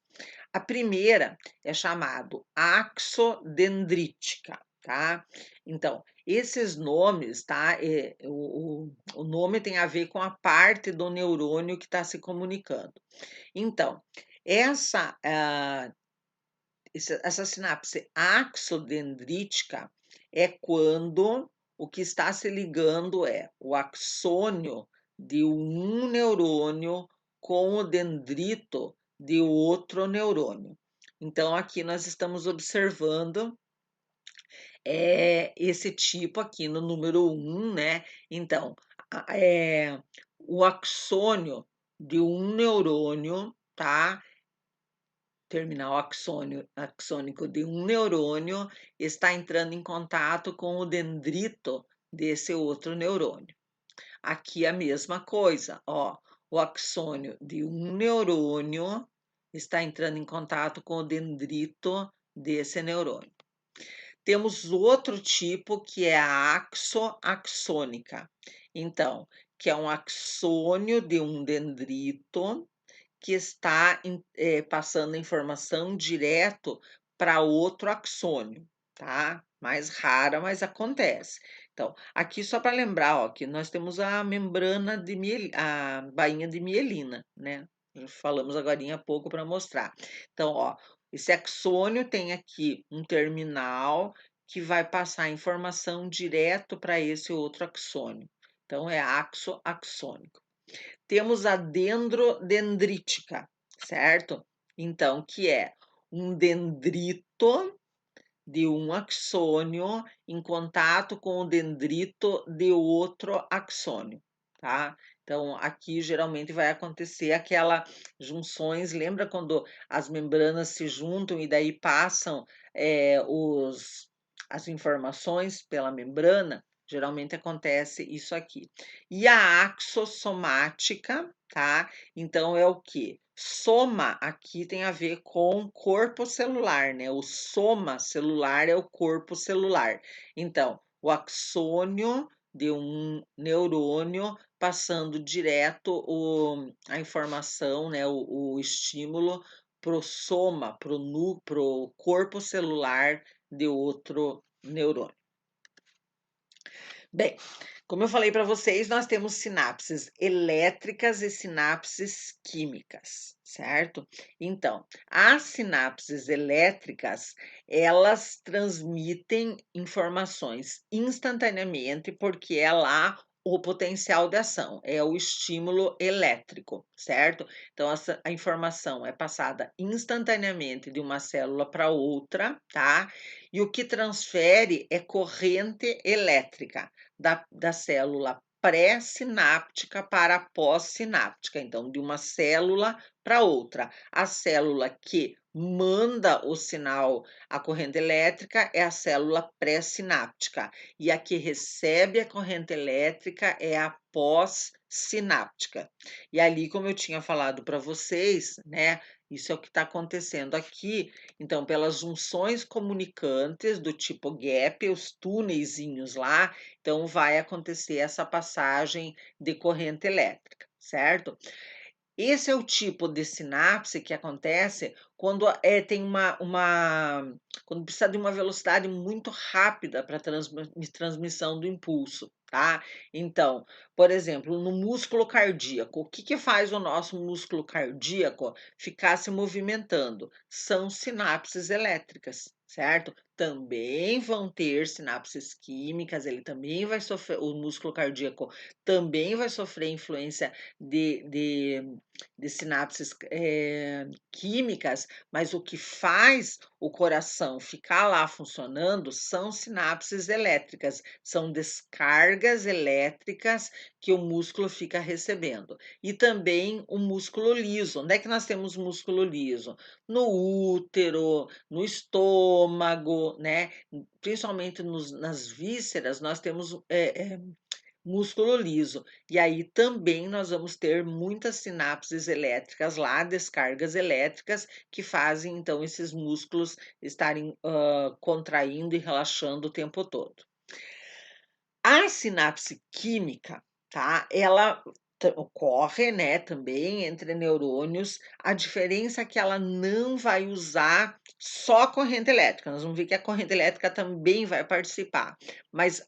A primeira é chamado axodendrítica, tá? Então, esses nomes, tá? O nome tem a ver com a parte do neurônio que está se comunicando. Então, essa sinapse axodendrítica é quando o que está se ligando é o axônio de um neurônio com o dendrito de outro neurônio. Então, aqui nós estamos observando esse tipo aqui no número 1, né? Então, o axônio de um neurônio, tá? Terminal axônico de um neurônio está entrando em contato com o dendrito desse outro neurônio. Aqui a mesma coisa, ó, o axônio de um neurônio está entrando em contato com o dendrito desse neurônio. Temos outro tipo que é a axônica. Então, que é um axônio de um dendrito que está passando informação direto para outro axônio, tá? Mais rara, mas acontece. Então, aqui só para lembrar, ó, que nós temos a membrana a bainha de mielina, né? Falamos agorinha há pouco para mostrar. Então, ó, esse axônio tem aqui um terminal que vai passar informação direto para esse outro axônio. Então, é axônico. Temos a dendrodendrítica, certo? Então, que é um dendrito de um axônio em contato com o dendrito de outro axônio, tá? Então, aqui geralmente vai acontecer aquela junções, lembra quando as membranas se juntam e daí passam as informações pela membrana? Geralmente acontece isso aqui. E a axossomática, tá? Então, é o quê? Soma aqui tem a ver com corpo celular, né? O soma celular é o corpo celular. Então, o axônio de um neurônio passando direto a informação, né? O estímulo para o soma, para o corpo celular de outro neurônio. Bem, como eu falei para vocês, nós temos sinapses elétricas e sinapses químicas, certo? Então, as sinapses elétricas, elas transmitem informações instantaneamente, porque é lá o potencial de ação, é o estímulo elétrico, certo? Então, a informação é passada instantaneamente de uma célula para outra, tá? E o que transfere é corrente elétrica da célula pré-sináptica para a pós-sináptica. Então, de uma célula para outra. A célula que manda o sinal, a corrente elétrica, é a célula pré-sináptica, e a que recebe a corrente elétrica é a pós-sináptica. E ali, como eu tinha falado para vocês, né, isso é o que está acontecendo aqui. Então, pelas junções comunicantes do tipo gap, os túneizinhos lá, então vai acontecer essa passagem de corrente elétrica, certo? Esse é o tipo de sinapse que acontece quando tem quando precisa de uma velocidade muito rápida para transmissão do impulso, tá? Então, por exemplo, no músculo cardíaco, o que que faz o nosso músculo cardíaco ficar se movimentando? São sinapses elétricas, certo? Também vão ter sinapses químicas, ele também vai sofrer, o músculo cardíaco também vai sofrer influência de sinapses químicas, mas o que faz o coração ficar lá funcionando são sinapses elétricas, são descargas elétricas que o músculo fica recebendo. E também o músculo liso. Onde é que nós temos músculo liso? No útero, no estômago, né? Principalmente nas vísceras, nós temos músculo liso. E aí também nós vamos ter muitas sinapses elétricas lá, descargas elétricas, que fazem então esses músculos estarem contraindo e relaxando o tempo todo. A sinapse química, tá? Ela ocorre, né, também entre neurônios. A diferença é que ela não vai usar só a corrente elétrica. Nós vamos ver que a corrente elétrica também vai participar, mas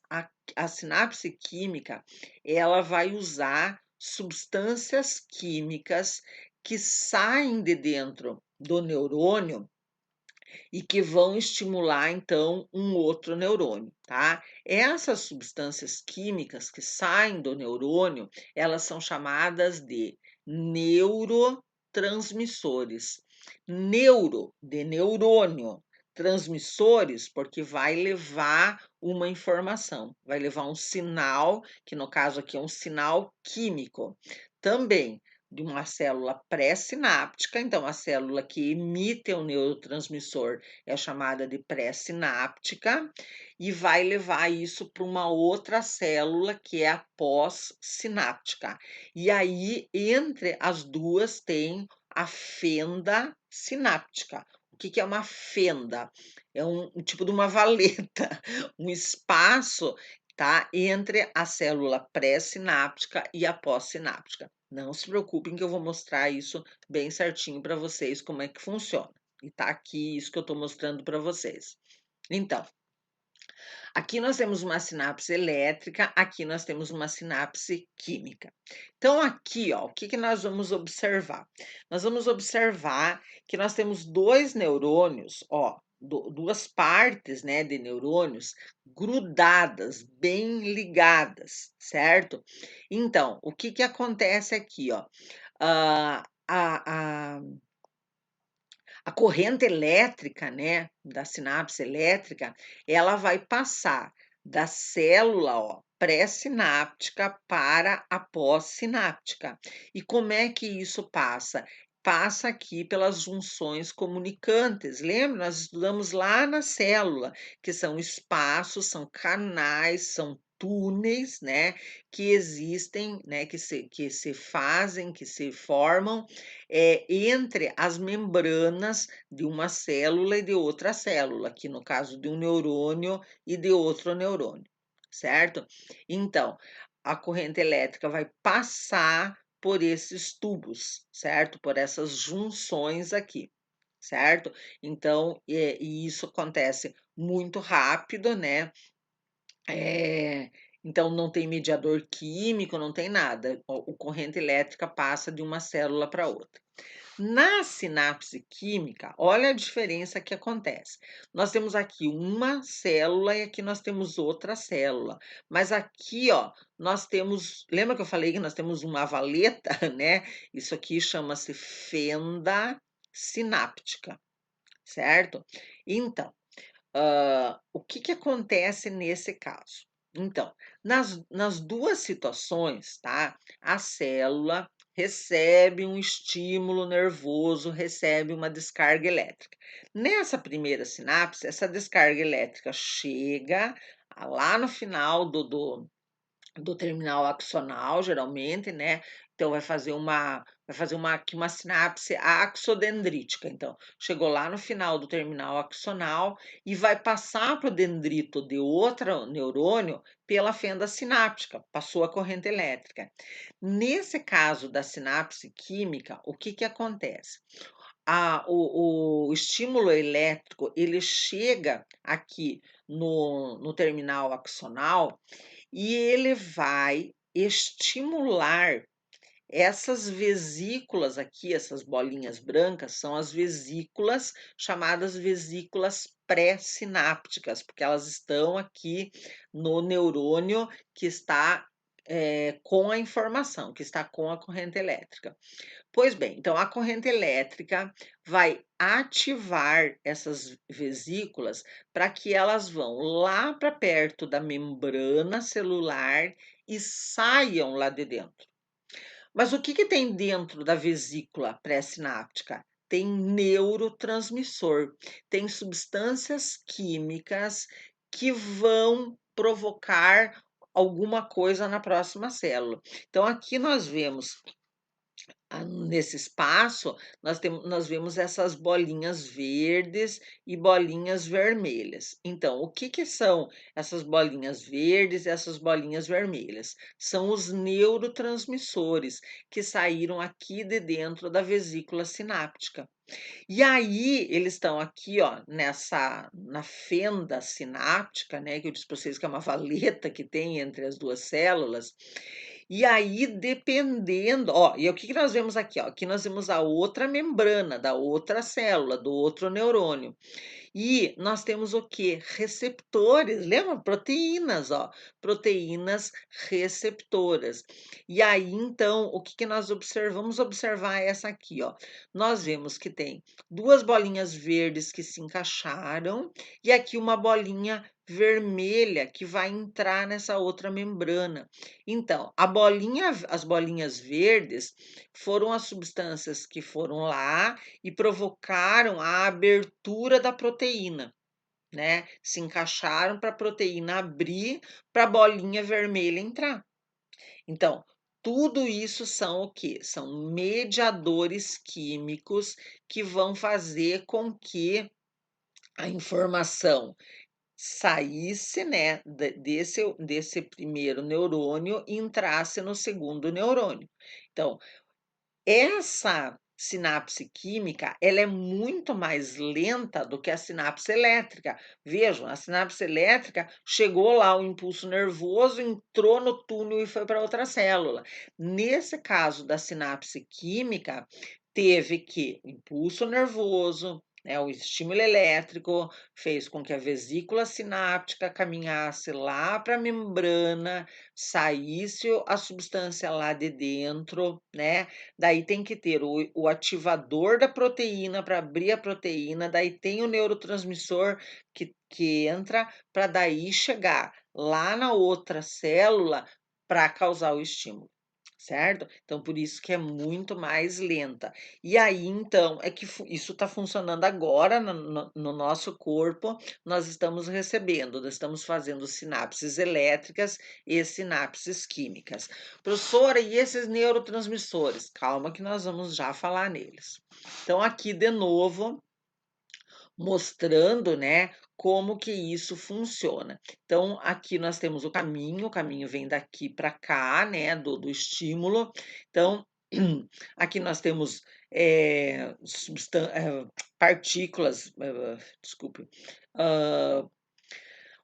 a sinapse química, ela vai usar substâncias químicas que saem de dentro do neurônio e que vão estimular então um outro neurônio, tá? Essas substâncias químicas que saem do neurônio, elas são chamadas de neurotransmissores. Neuro de neurônio, transmissores porque vai levar uma informação, vai levar um sinal, que no caso aqui é um sinal químico. Também de uma célula pré-sináptica, então a célula que emite o neurotransmissor é chamada de pré-sináptica, e vai levar isso para uma outra célula que é a pós-sináptica. E aí, entre as duas, tem a fenda sináptica. O que que é uma fenda? É um tipo de uma valeta, um espaço, tá, entre a célula pré-sináptica e a pós-sináptica. Não se preocupem que eu vou mostrar isso bem certinho para vocês como é que funciona. E tá aqui isso que eu estou mostrando para vocês. Então, aqui nós temos uma sinapse elétrica, aqui nós temos uma sinapse química. Então, aqui, ó, o que que nós vamos observar? Nós vamos observar que nós temos dois neurônios, ó, duas partes, né, de neurônios grudadas, bem ligadas, certo? Então, o que que acontece aqui, ó? Ah, a corrente elétrica, né, da sinapse elétrica, ela vai passar da célula, ó, pré-sináptica para a pós-sináptica. E como é que isso passa? Passa aqui pelas junções comunicantes. Lembra? Nós estudamos lá na célula, que são espaços, são canais, são túneis, né, que existem, né, que se fazem, que se formam entre as membranas de uma célula e de outra célula, aqui no caso de um neurônio e de outro neurônio, certo? Então, a corrente elétrica vai passar por esses tubos, certo? Por essas junções aqui, certo? Então, e isso acontece muito rápido, né? É, então, não tem mediador químico, não tem nada. O corrente elétrica passa de uma célula para outra. Na sinapse química, olha a diferença que acontece. Nós temos aqui uma célula e aqui nós temos outra célula. Mas aqui, ó, nós temos. Lembra que eu falei que nós temos uma valeta, né? Isso aqui chama-se fenda sináptica, certo? Então, o que que acontece nesse caso? Então, nas duas situações, tá? A célula recebe um estímulo nervoso, recebe uma descarga elétrica. Nessa primeira sinapse, essa descarga elétrica chega lá no final do terminal axonal, geralmente, né? Então vai fazer aqui uma sinapse axodendrítica. Então, chegou lá no final do terminal axonal e vai passar para o dendrito de outro neurônio pela fenda sináptica, passou a corrente elétrica. Nesse caso da sinapse química, o que que acontece? O estímulo elétrico, ele chega aqui no terminal axonal e ele vai estimular essas vesículas aqui, essas bolinhas brancas, são as vesículas chamadas vesículas pré-sinápticas, porque elas estão aqui no neurônio que está com a informação, que está com a corrente elétrica. Pois bem, então a corrente elétrica vai ativar essas vesículas para que elas vão lá para perto da membrana celular e saiam lá de dentro. Mas o que que tem dentro da vesícula pré-sináptica? Tem neurotransmissor, tem substâncias químicas que vão provocar alguma coisa na próxima célula. Então, aqui nós vemos nesse espaço, nós vemos essas bolinhas verdes e bolinhas vermelhas. Então, o que que são essas bolinhas verdes e essas bolinhas vermelhas? São os neurotransmissores que saíram aqui de dentro da vesícula sináptica. E aí, eles estão aqui, ó, na fenda sináptica, né, que eu disse para vocês que é uma valeta que tem entre as duas células. E aí, dependendo, ó, e o que que nós vemos aqui, ó? Aqui nós vemos a outra membrana da outra célula, do outro neurônio. E nós temos o quê? Receptores, lembra? Proteínas, ó, proteínas receptoras. E aí, então, o que que nós observamos? Vamos observar essa aqui, ó. Nós vemos que tem duas bolinhas verdes que se encaixaram e aqui uma bolinha vermelha que vai entrar nessa outra membrana. Então, as bolinhas verdes foram as substâncias que foram lá e provocaram a abertura da proteína, né? Se encaixaram para a proteína abrir, para a bolinha vermelha entrar. Então, tudo isso são o quê? São mediadores químicos que vão fazer com que a informação saísse, né, desse primeiro neurônio e entrasse no segundo neurônio. Então, essa sinapse química, ela é muito mais lenta do que a sinapse elétrica. Vejam, a sinapse elétrica chegou lá o impulso nervoso, entrou no túnel e foi para outra célula. Nesse caso da sinapse química, teve que o impulso nervoso, né, o estímulo elétrico fez com que a vesícula sináptica caminhasse lá para a membrana, saísse a substância lá de dentro, né? Daí tem que ter o ativador da proteína para abrir a proteína, daí tem o neurotransmissor que entra para daí chegar lá na outra célula para causar o estímulo, certo? Então, por isso que é muito mais lenta. E aí, então, é que isso está funcionando agora no nosso corpo, nós estamos recebendo, nós estamos fazendo sinapses elétricas e sinapses químicas. Professora, e esses neurotransmissores? Calma que nós vamos já falar neles. Então, aqui de novo, mostrando, né, como que isso funciona. Então, aqui nós temos o caminho vem daqui para cá, né, do estímulo. Então, aqui nós temos partículas, desculpe, ah,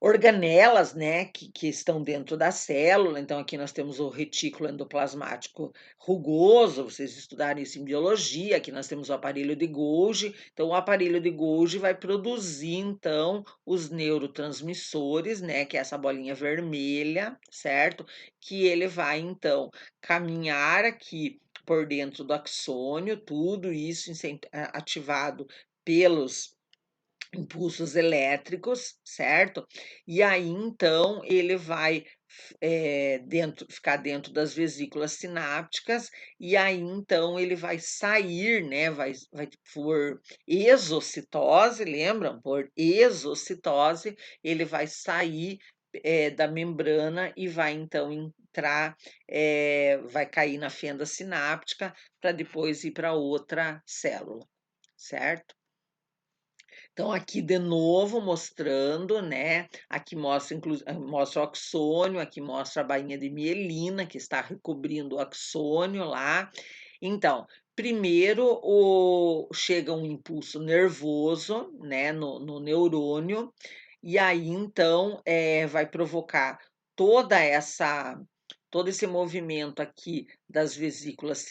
organelas, né, que estão dentro da célula. Então, aqui nós temos o retículo endoplasmático rugoso, vocês estudaram isso em biologia. Aqui nós temos o aparelho de Golgi. Então, o aparelho de Golgi vai produzir, então, os neurotransmissores, né, que é essa bolinha vermelha, certo? Que ele vai, então, caminhar aqui por dentro do axônio, tudo isso ativado pelos impulsos elétricos, certo? E aí, então, ele vai ficar dentro das vesículas sinápticas, e aí então ele vai sair, né? Vai por exocitose, lembram? Por exocitose, ele vai sair da membrana e vai então entrar, vai cair na fenda sináptica para depois ir para outra célula, certo? Então, aqui de novo mostrando, né? Aqui mostra o axônio, aqui mostra a bainha de mielina, que está recobrindo o axônio lá. Então, primeiro chega um impulso nervoso, né, no neurônio, e aí então vai provocar toda essa todo esse movimento aqui das vesículas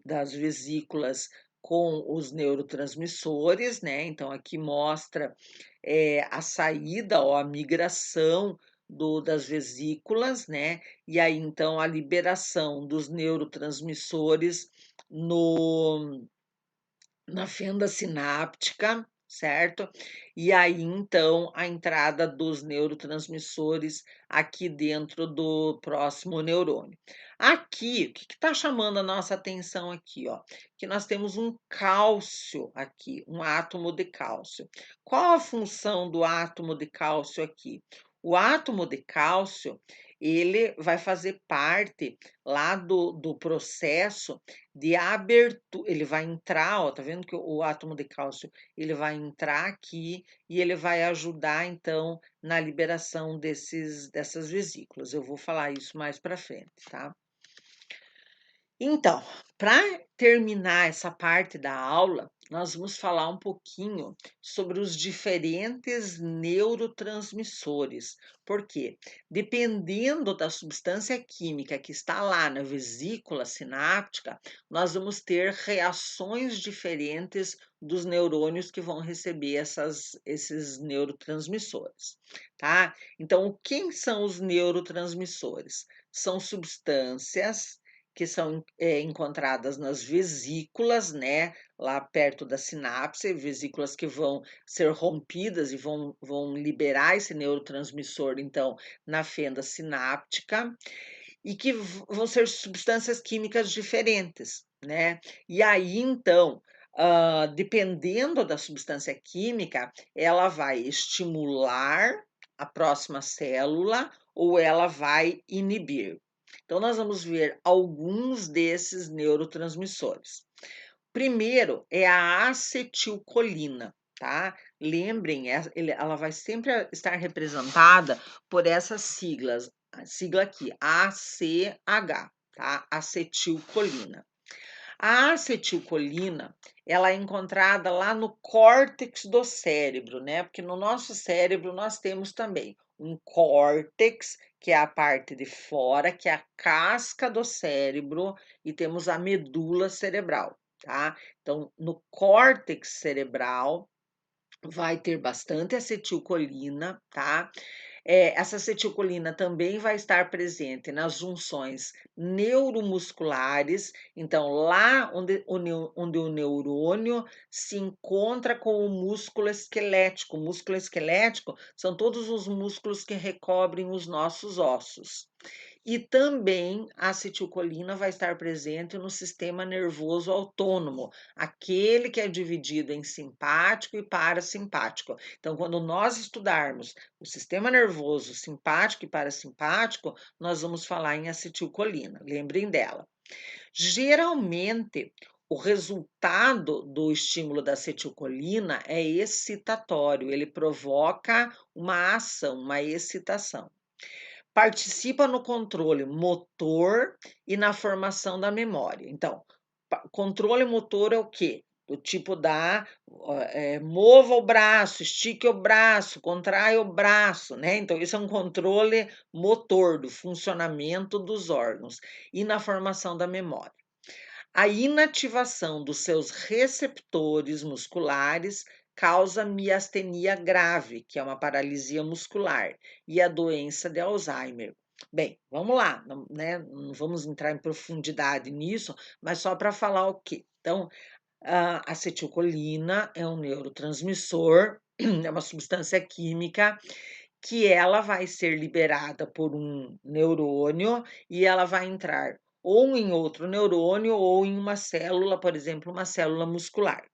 das vesículas com os neurotransmissores, né? Então, aqui mostra a saída ou a migração das vesículas, né? E aí, então, a liberação dos neurotransmissores no, na fenda sináptica, certo? E aí, então, a entrada dos neurotransmissores aqui dentro do próximo neurônio. Aqui, o que está chamando a nossa atenção aqui, ó? Que nós temos um cálcio aqui, um átomo de cálcio. Qual a função do átomo de cálcio aqui? O átomo de cálcio, ele vai fazer parte lá do processo de abertura, ele vai entrar, ó, tá vendo que o átomo de cálcio, ele vai entrar aqui e ele vai ajudar, então, na liberação dessas vesículas. Eu vou falar isso mais para frente, tá? Então, para terminar essa parte da aula, nós vamos falar um pouquinho sobre os diferentes neurotransmissores. Por quê? Dependendo da substância química que está lá na vesícula sináptica, nós vamos ter reações diferentes dos neurônios que vão receber esses neurotransmissores, tá? Então, quem são os neurotransmissores? São substâncias que são encontradas nas vesículas, né, lá perto da sinapse, vesículas que vão ser rompidas e vão liberar esse neurotransmissor, então, na fenda sináptica, e que vão ser substâncias químicas diferentes, né? E aí, então, dependendo da substância química, ela vai estimular a próxima célula ou ela vai inibir. Então, nós vamos ver alguns desses neurotransmissores. Primeiro é a acetilcolina, tá? Lembrem, ela vai sempre estar representada por essas siglas, a sigla aqui, ACH, tá? Acetilcolina. A acetilcolina, ela é encontrada lá no córtex do cérebro, né? Porque no nosso cérebro nós temos também um córtex, que é a parte de fora, que é a casca do cérebro, e temos a medula cerebral, tá? Então, no córtex cerebral vai ter bastante acetilcolina, tá? Essa acetilcolina também vai estar presente nas junções neuromusculares, então, lá onde o neurônio se encontra com o músculo esquelético. O músculo esquelético são todos os músculos que recobrem os nossos ossos. E também a acetilcolina vai estar presente no sistema nervoso autônomo, aquele que é dividido em simpático e parasimpático. Então, quando nós estudarmos o sistema nervoso simpático e parasimpático, nós vamos falar em acetilcolina, lembrem dela. Geralmente, o resultado do estímulo da acetilcolina é excitatório, ele provoca uma ação, uma excitação. Participa no controle motor e na formação da memória. Então, controle motor é o quê? Do tipo mova o braço, estique o braço, contrai o braço, né? Então, isso é um controle motor do funcionamento dos órgãos e na formação da memória. A inativação dos seus receptores musculares causa miastenia grave, que é uma paralisia muscular, e a doença de Alzheimer. Bem, vamos lá, né? Não vamos entrar em profundidade nisso, mas só para falar o quê? Então, a acetilcolina é um neurotransmissor, é uma substância química que ela vai ser liberada por um neurônio e ela vai entrar ou em outro neurônio ou em uma célula, por exemplo, uma célula muscular.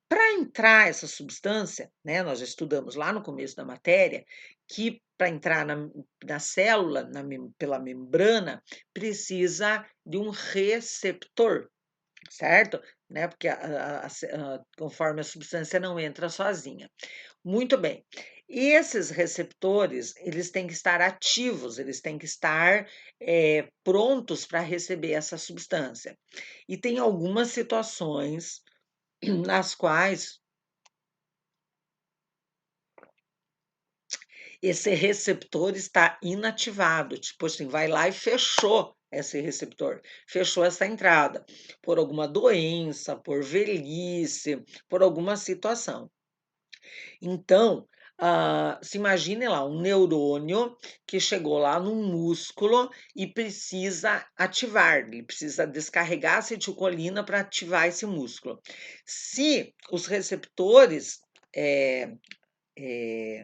Para entrar essa substância, né, nós já estudamos lá no começo da matéria, que para entrar na célula, pela membrana, precisa de um receptor, certo? Né, porque conforme a substância não entra sozinha. Muito bem. E esses receptores, eles têm que estar ativos, eles têm que estar prontos para receber essa substância. E tem algumas situações nas quais esse receptor está inativado, tipo assim, vai lá e fechou esse receptor, fechou essa entrada, por alguma doença, por velhice, por alguma situação. Então, se imagine lá um neurônio que chegou lá num músculo e precisa ativar, ele precisa descarregar acetilcolina para ativar esse músculo. Se os receptores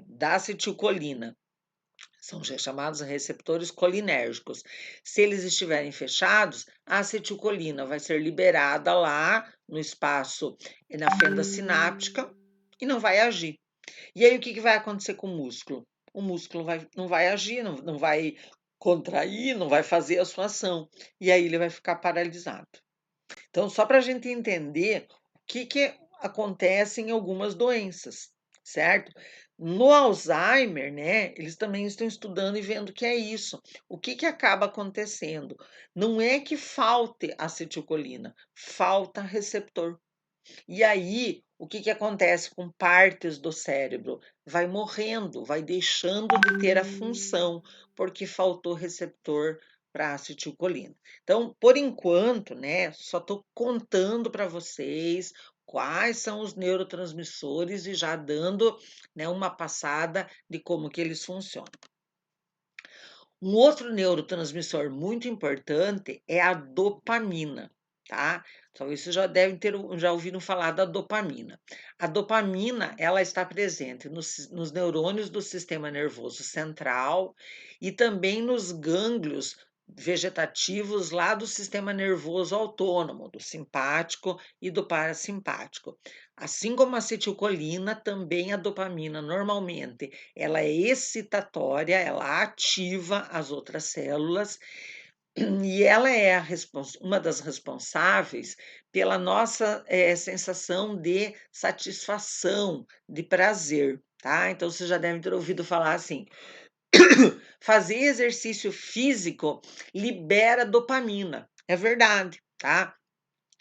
da acetilcolina são chamados receptores colinérgicos. Se eles estiverem fechados, a acetilcolina vai ser liberada lá no espaço, na fenda sináptica, e não vai agir. E aí o que vai acontecer com o músculo? O músculo não vai agir, não vai contrair, não vai fazer a sua ação. E aí ele vai ficar paralisado. Então, só para a gente entender o que acontece em algumas doenças, certo? No Alzheimer, né, eles também estão estudando e vendo que é isso. O que acaba acontecendo? Não é que falte acetilcolina, falta receptor. E aí, o que acontece com partes do cérebro? Vai morrendo, vai deixando de ter a função, porque faltou receptor para acetilcolina. Então, por enquanto, né, só estou contando para vocês quais são os neurotransmissores e já dando, né, uma passada de como que eles funcionam. Um outro neurotransmissor muito importante é a dopamina, tá? Talvez vocês já devem ter já ouvido falar da dopamina. A dopamina, ela está presente nos neurônios do sistema nervoso central e também nos gânglios vegetativos lá do sistema nervoso autônomo, do simpático e do parasimpático. Assim como a acetilcolina, também a dopamina normalmente ela é excitatória, ela ativa as outras células e ela é uma das responsáveis pela nossa sensação de satisfação, de prazer, tá? Então, você já deve ter ouvido falar assim: fazer exercício físico libera dopamina. É verdade, tá?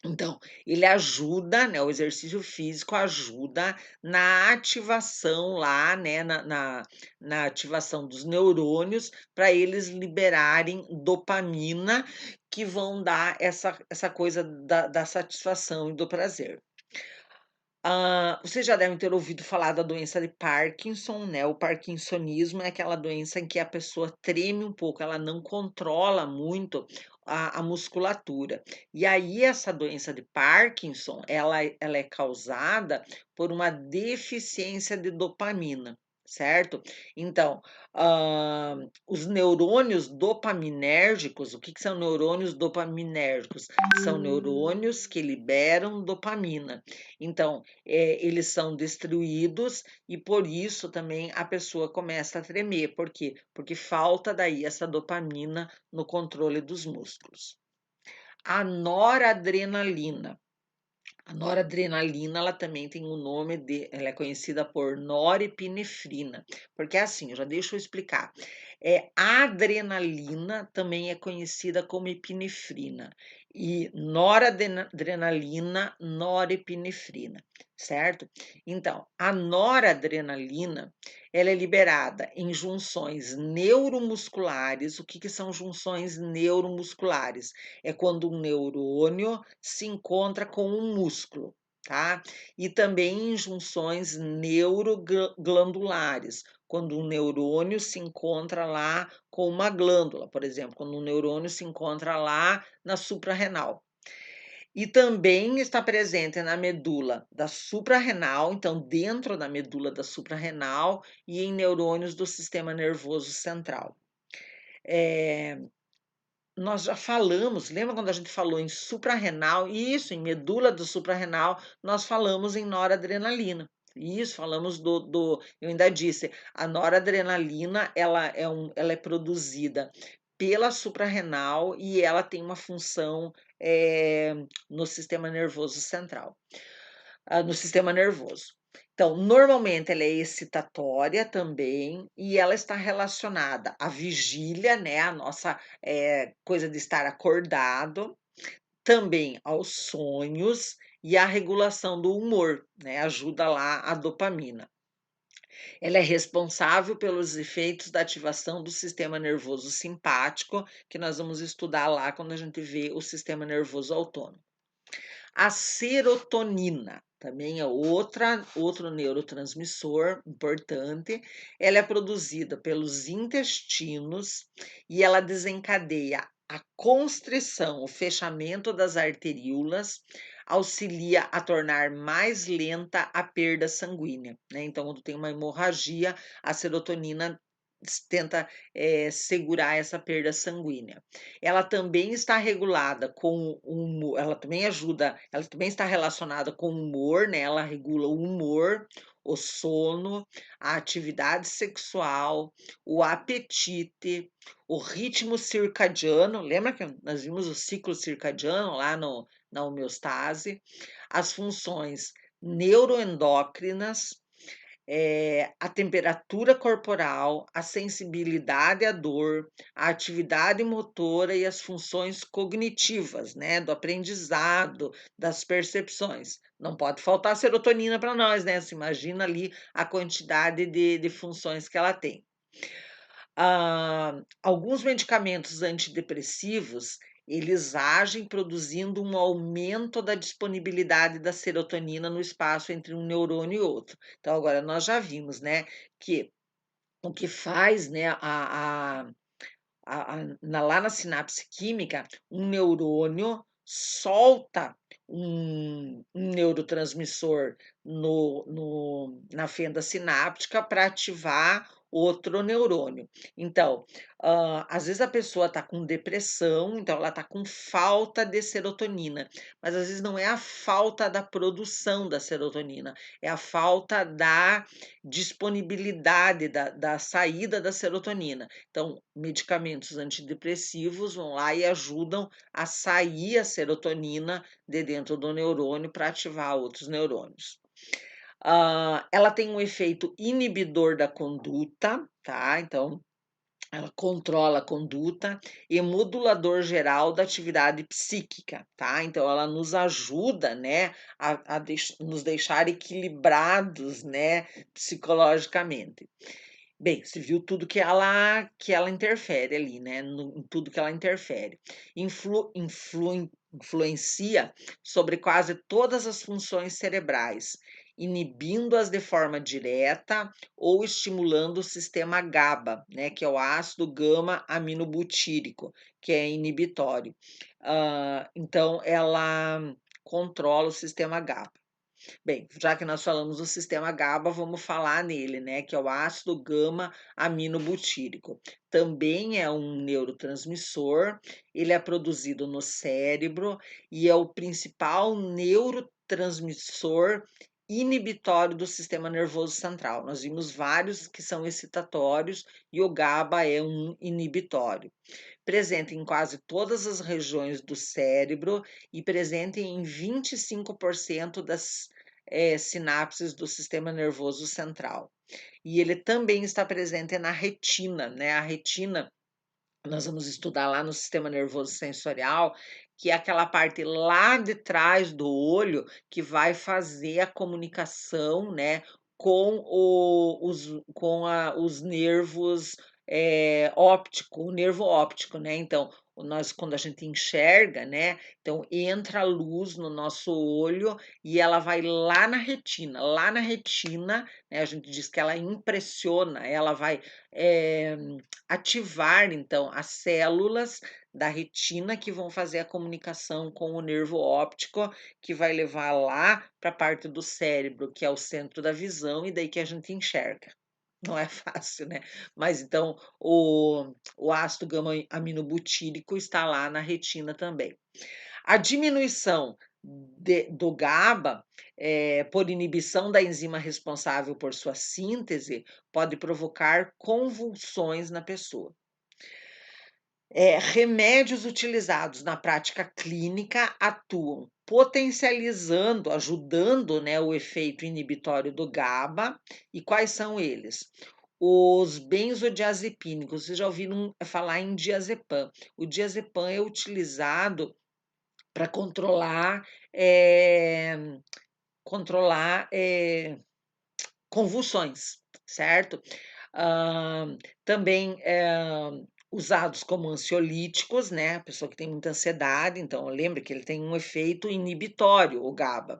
Então, ele ajuda, né, o exercício físico ajuda na ativação lá, né, na ativação dos neurônios para eles liberarem dopamina, que vão dar essa coisa da satisfação e do prazer. Vocês já devem ter ouvido falar da doença de Parkinson, né? O parkinsonismo é aquela doença em que a pessoa treme um pouco, ela não controla muito a musculatura. E aí, essa doença de Parkinson, ela é causada por uma deficiência de dopamina, certo? Então, os neurônios dopaminérgicos, o que são neurônios dopaminérgicos? São neurônios que liberam dopamina. Então, eles são destruídos e por isso também a pessoa começa a tremer. Por quê? Porque falta daí essa dopamina no controle dos músculos. A noradrenalina. A noradrenalina, ela também tem o nome ela é conhecida por norepinefrina, porque é assim, eu já deixa eu explicar. A adrenalina também é conhecida como epinefrina e noradrenalina, norepinefrina, certo? Então, a noradrenalina, ela é liberada em junções neuromusculares. O que são junções neuromusculares? É quando um neurônio se encontra com um músculo, tá? E também em junções neuroglandulares, quando um neurônio se encontra lá com uma glândula, por exemplo, quando um neurônio se encontra lá na suprarrenal. E também está presente na medula da suprarrenal, então dentro da medula da suprarrenal e em neurônios do sistema nervoso central. Nós já falamos, lembra quando a gente falou em suprarrenal? Isso, em medula do suprarrenal, nós falamos em noradrenalina. Isso, falamos eu ainda disse, a noradrenalina, ela é produzida pela suprarrenal e ela tem uma função no sistema nervoso central, no sistema nervoso. Então, normalmente ela é excitatória também e ela está relacionada à vigília, né, a nossa coisa de estar acordado, também aos sonhos e à regulação do humor, né, ajuda lá a dopamina. Ela é responsável pelos efeitos da ativação do sistema nervoso simpático, que nós vamos estudar lá quando a gente vê o sistema nervoso autônomo. A serotonina também é outro neurotransmissor importante. Ela é produzida pelos intestinos e ela desencadeia a constrição, o fechamento das arteríolas, auxilia a tornar mais lenta a perda sanguínea, né? Então, quando tem uma hemorragia, a serotonina tenta segurar essa perda sanguínea. Ela também está regulada com o ela também ajuda, ela também está relacionada com o humor, né? Ela regula o humor, o sono, a atividade sexual, o apetite, o ritmo circadiano. Lembra que nós vimos o ciclo circadiano lá na homeostase? As funções neuroendócrinas, a temperatura corporal, a sensibilidade à dor, a atividade motora e as funções cognitivas, né, do aprendizado, das percepções. Não pode faltar serotonina para nós, né? Você imagina ali a quantidade de funções que ela tem. Alguns medicamentos antidepressivos, eles agem produzindo um aumento da disponibilidade da serotonina no espaço entre um neurônio e outro. Então, agora nós já vimos, né, que o que faz, né, lá na sinapse química, um neurônio solta um neurotransmissor na fenda sináptica para ativar outro neurônio. Então, às vezes a pessoa está com depressão, então ela está com falta de serotonina, mas às vezes não é a falta da produção da serotonina, é a falta da disponibilidade da saída da serotonina. Então, medicamentos antidepressivos vão lá e ajudam a sair a serotonina de dentro do neurônio para ativar outros neurônios. Ela tem um efeito inibidor da conduta, tá? Então, ela controla a conduta e modulador geral da atividade psíquica, tá? Então, ela nos ajuda, né, a nos deixar equilibrados, né, psicologicamente. Bem, você viu tudo que ela interfere ali, né, em tudo que ela interfere. Influencia sobre quase todas as funções cerebrais, inibindo-as de forma direta ou estimulando o sistema GABA, né, que é o ácido gama-aminobutírico, que é inibitório. Então ela controla o sistema GABA. Bem, já que nós falamos do sistema GABA, vamos falar nele, né, que é o ácido gama-aminobutírico. Também é um neurotransmissor, ele é produzido no cérebro e é o principal neurotransmissor inibitório do sistema nervoso central. Nós vimos vários que são excitatórios e o GABA é um inibitório. Presente em quase todas as regiões do cérebro e presente em 25% das sinapses do sistema nervoso central. E ele também está presente na retina, né? A retina, nós vamos estudar lá no sistema nervoso sensorial, que é aquela parte lá de trás do olho que vai fazer a comunicação, né, com os nervos óptico, o nervo óptico, né? Então, quando a gente enxerga, né, então entra a luz no nosso olho e ela vai lá na retina. Lá na retina, né, a gente diz que ela impressiona, ela vai, ativar então as células da retina que vão fazer a comunicação com o nervo óptico, que vai levar lá para a parte do cérebro, que é o centro da visão, e daí que a gente enxerga. Não é fácil, né. Mas então o ácido gama-aminobutírico está lá na retina também. A diminuição do GABA, por inibição da enzima responsável por sua síntese, pode provocar convulsões na pessoa. Remédios utilizados na prática clínica atuam potencializando, ajudando, né, o efeito inibitório do GABA. E quais são eles? Os benzodiazepínicos, vocês já ouviram falar em diazepam. O diazepam é utilizado para controlar convulsões, certo? Também, usados como ansiolíticos, né, a pessoa que tem muita ansiedade, então lembra que ele tem um efeito inibitório, o GABA.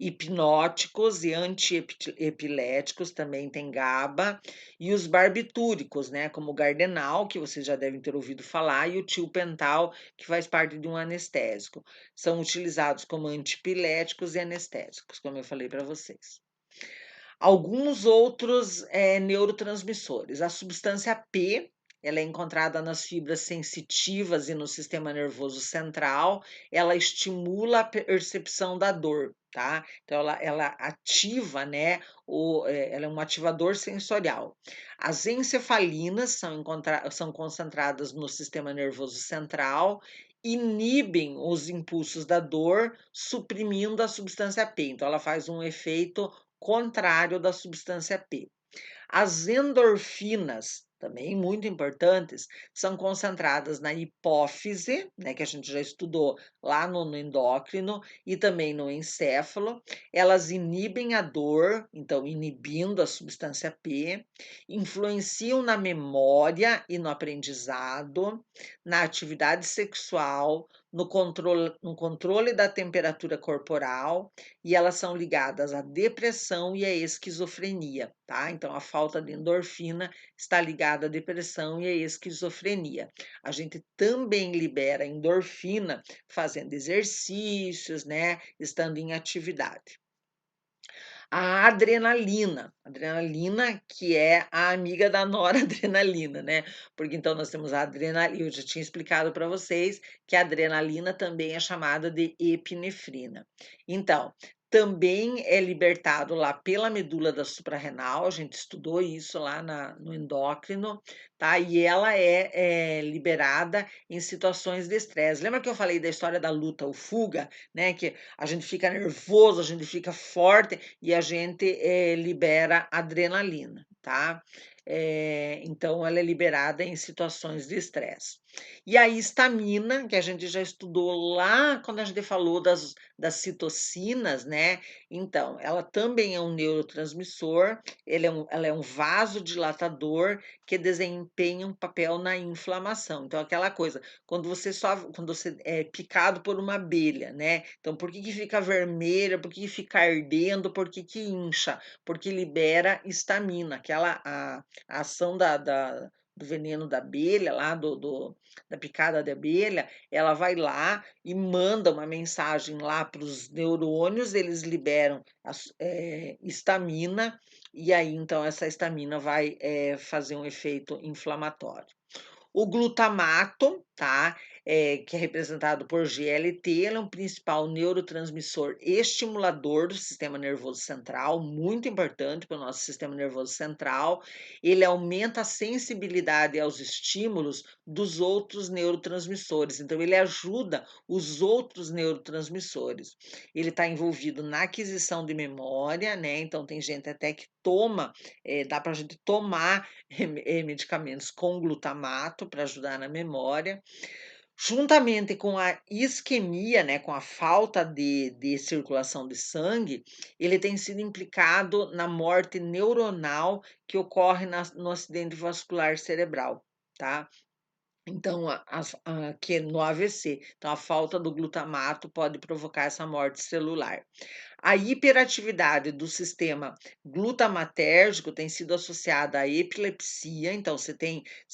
Hipnóticos e antiepiléticos também tem GABA, e os barbitúricos, né, como o Gardenal, que vocês já devem ter ouvido falar, e o Tiopental, que faz parte de um anestésico. São utilizados como antiepiléticos e anestésicos, como eu falei para vocês. Alguns outros, neurotransmissores. A substância P, ela é encontrada nas fibras sensitivas e no sistema nervoso central, ela estimula a percepção da dor, tá. Então ela ativa, né, ela é um ativador sensorial. As encefalinas são concentradas no sistema nervoso central, inibem os impulsos da dor, suprimindo a substância P, então ela faz um efeito contrário da substância P. As endorfinas, também muito importantes, são concentradas na hipófise, né, que a gente já estudou lá no endócrino, e também no encéfalo. Elas inibem a dor, então inibindo a substância P, influenciam na memória e no aprendizado, na atividade sexual, no controle da temperatura corporal, e elas são ligadas à depressão e à esquizofrenia, tá? Então, a falta de endorfina está ligada à depressão e à esquizofrenia. A gente também libera endorfina fazendo exercícios, né? Estando em atividade. A adrenalina que é a amiga da noradrenalina, né, porque então nós temos a adrenalina, eu já tinha explicado para vocês que a adrenalina também é chamada de epinefrina. Então, também é libertado lá pela medula da suprarrenal, a gente estudou isso lá no endócrino, tá, e ela é liberada em situações de estresse. Lembra que eu falei da história da luta ou fuga, né, que a gente fica nervoso, a gente fica forte e a gente libera adrenalina, tá? Então, ela é liberada em situações de estresse. E a histamina, que a gente já estudou lá quando a gente falou das citocinas, né? Então, ela também é um neurotransmissor, ela é um vasodilatador que desempenha um papel na inflamação. Então, aquela coisa, quando você é picado por uma abelha, né? Então, por que fica vermelha? Por que fica ardendo? Por que incha? Porque libera histamina, a ação do veneno da abelha, lá da picada de abelha, ela vai lá e manda uma mensagem lá para os neurônios, eles liberam histamina, e aí então essa histamina vai fazer um efeito inflamatório. O glutamato, tá? Que é representado por GLT, ele é um principal neurotransmissor estimulador do sistema nervoso central, muito importante para o nosso sistema nervoso central. Ele aumenta a sensibilidade aos estímulos dos outros neurotransmissores, então ele ajuda os outros neurotransmissores. Ele está envolvido na aquisição de memória, né? Então tem gente até que toma, dá para a gente tomar medicamentos com glutamato para ajudar na memória. Juntamente com a isquemia, né, com a falta de circulação de sangue, ele tem sido implicado na morte neuronal que ocorre no acidente vascular cerebral, tá? Então, que no AVC. Então, a falta do glutamato pode provocar essa morte celular. A hiperatividade do sistema glutamatérgico tem sido associada à epilepsia, então se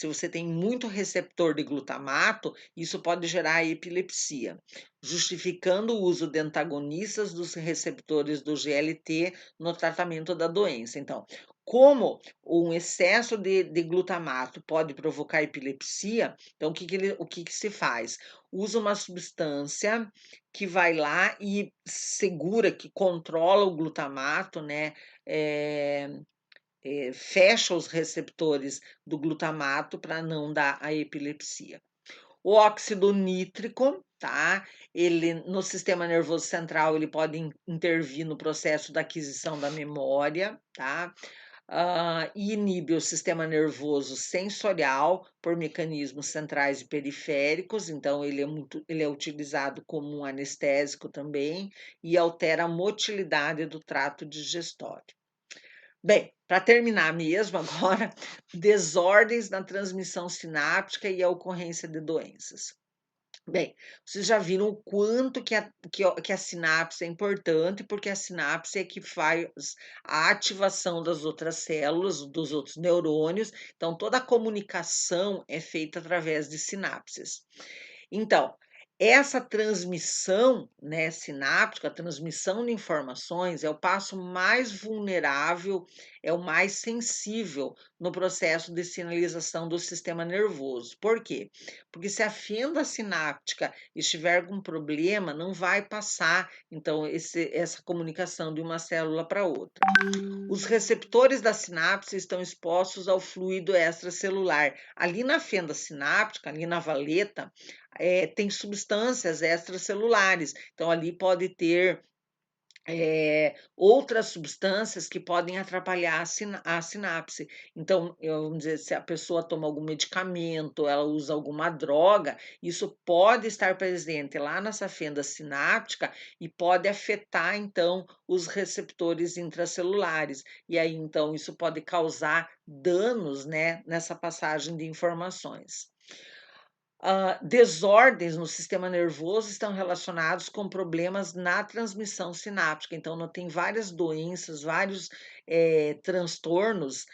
você tem muito receptor de glutamato, isso pode gerar epilepsia, justificando o uso de antagonistas dos receptores do GLT no tratamento da doença. Então, como um excesso de glutamato pode provocar epilepsia, então o que que se faz? Usa uma substância que vai lá e segura, que controla o glutamato, né, fecha os receptores do glutamato para não dar a epilepsia. O óxido nítrico, tá? Ele no sistema nervoso central, ele pode intervir no processo da aquisição da memória, tá? E inibe o sistema nervoso sensorial por mecanismos centrais e periféricos, então ele é utilizado como um anestésico também e altera a motilidade do trato digestório. Bem, para terminar mesmo agora, desordens na transmissão sináptica e a ocorrência de doenças. Bem, vocês já viram o quanto que a sinapse é importante, porque a sinapse é que faz a ativação das outras células, dos outros neurônios, então toda a comunicação é feita através de sinapses. Então, essa transmissão, né, sináptica, a transmissão de informações é o passo mais vulnerável, é o mais sensível no processo de sinalização do sistema nervoso. Por quê? Porque se a fenda sináptica estiver com problema, não vai passar, então, essa comunicação de uma célula para outra. Os receptores da sinapse estão expostos ao fluido extracelular. Ali na fenda sináptica, ali na valeta, tem substâncias extracelulares. Então, ali pode ter outras substâncias que podem atrapalhar a sinapse. Então, vamos dizer, se a pessoa toma algum medicamento, ela usa alguma droga, isso pode estar presente lá nessa fenda sináptica e pode afetar, então, os receptores intracelulares. E aí, então, isso pode causar danos, né, nessa passagem de informações. Desordens no sistema nervoso estão relacionados com problemas na transmissão sináptica. Então, não tem várias doenças, vários transtornos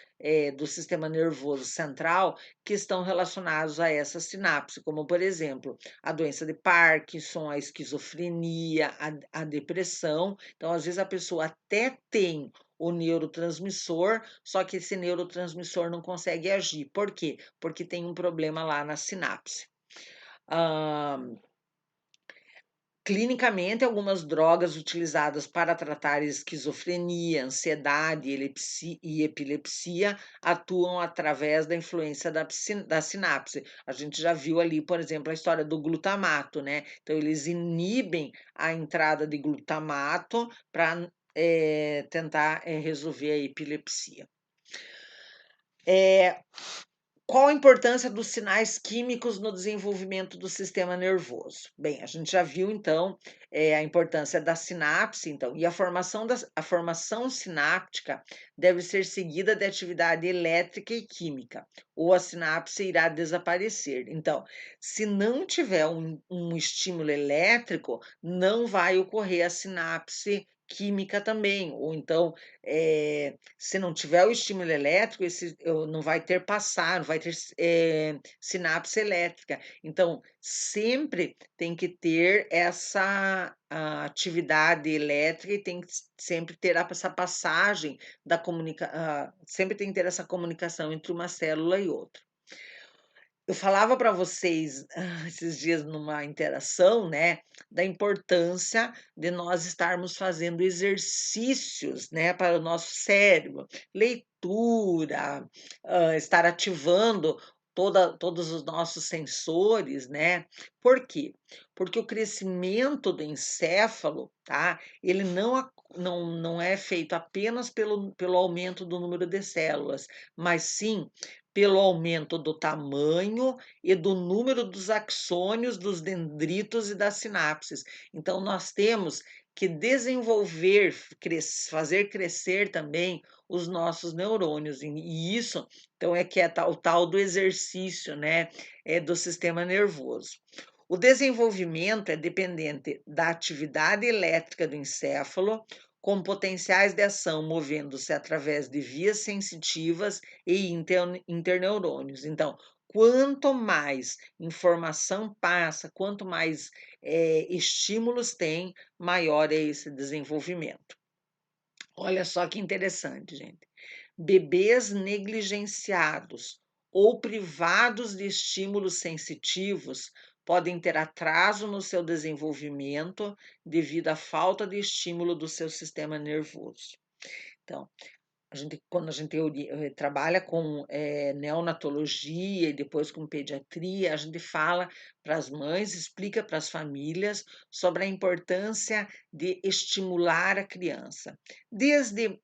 do sistema nervoso central que estão relacionados a essa sinapse, como, por exemplo, a doença de Parkinson, a esquizofrenia, a depressão. Então, às vezes, a pessoa até tem o neurotransmissor, só que esse neurotransmissor não consegue agir. Por quê? Porque tem um problema lá na sinapse. Clinicamente, algumas drogas utilizadas para tratar esquizofrenia, ansiedade e epilepsia atuam através da influência da sinapse. A gente já viu ali, por exemplo, a história do glutamato, né? Então, eles inibem a entrada de glutamato para tentar resolver a epilepsia. Qual a importância dos sinais químicos no desenvolvimento do sistema nervoso? Bem, a gente já viu então a importância da sinapse, então, e a formação sináptica deve ser seguida de atividade elétrica e química, ou a sinapse irá desaparecer. Então, se não tiver um estímulo elétrico, não vai ocorrer a sinapse química também, ou então se não tiver o estímulo elétrico, não vai ter passar, não vai ter sinapse elétrica. Então, sempre tem que ter essa atividade elétrica e tem que sempre ter essa passagem sempre tem que ter essa comunicação entre uma célula e outra. Eu falava para vocês esses dias numa interação, né, da importância de nós estarmos fazendo exercícios, né, para o nosso cérebro, leitura, estar ativando todos os nossos sensores, né? Por quê? Porque o crescimento do encéfalo, tá? Ele não é feito apenas pelo aumento do número de células, mas sim pelo aumento do tamanho e do número dos axônios, dos dendritos e das sinapses. Então, nós temos que desenvolver, fazer crescer também os nossos neurônios. E isso, então, é que é o tal do exercício, né, do sistema nervoso. O desenvolvimento é dependente da atividade elétrica do encéfalo, com potenciais de ação movendo-se através de vias sensitivas e interneurônios. Então, quanto mais informação passa, quanto mais estímulos tem, maior é esse desenvolvimento. Olha só que interessante, gente. Bebês negligenciados ou privados de estímulos sensitivos podem ter atraso no seu desenvolvimento devido à falta de estímulo do seu sistema nervoso. Então, quando a gente trabalha com neonatologia e depois com pediatria, a gente fala para as mães, explica para as famílias sobre a importância de estimular a criança, desde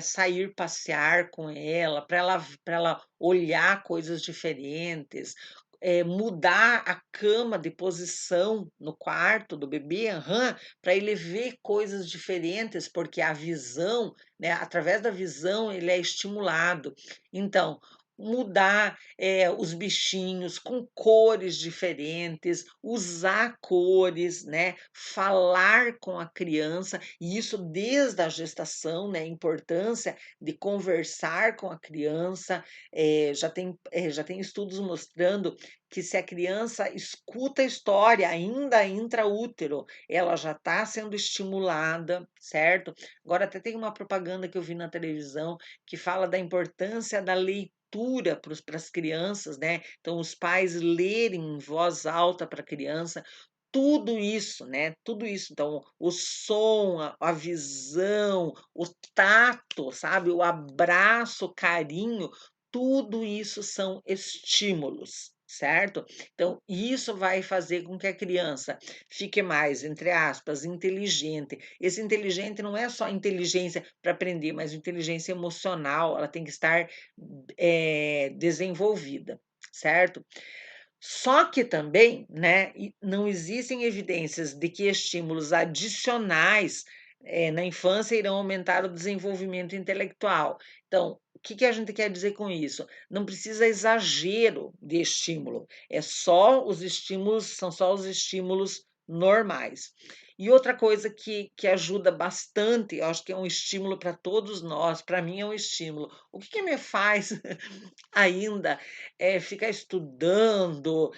sair passear com ela, para ela olhar coisas diferentes, mudar a cama de posição no quarto do bebê, para ele ver coisas diferentes, porque a visão, né, através da visão ele é estimulado. Então, mudar os bichinhos com cores diferentes, usar cores, né, falar com a criança, e isso desde a gestação, né, a importância de conversar com a criança. Já tem estudos mostrando que se a criança escuta a história ainda intraútero, ela já está sendo estimulada, certo? Agora até tem uma propaganda que eu vi na televisão que fala da importância da leitura para as crianças, né? Então, os pais lerem em voz alta para a criança. Tudo isso, né? Tudo isso. Então, o som, a visão, o tato, sabe? O abraço, o carinho, tudo isso são estímulos, certo? Então, isso vai fazer com que a criança fique mais, entre aspas, inteligente. Esse inteligente não é só inteligência para aprender, mas inteligência emocional, ela tem que estar desenvolvida, certo? Só que também, né, não existem evidências de que estímulos adicionais na infância irão aumentar o desenvolvimento intelectual. Então, o que a gente quer dizer com isso? Não precisa exagero de estímulo, são só os estímulos normais. E outra coisa que ajuda bastante, eu acho que é um estímulo para todos nós, para mim é um estímulo. O que me faz ainda ficar estudando,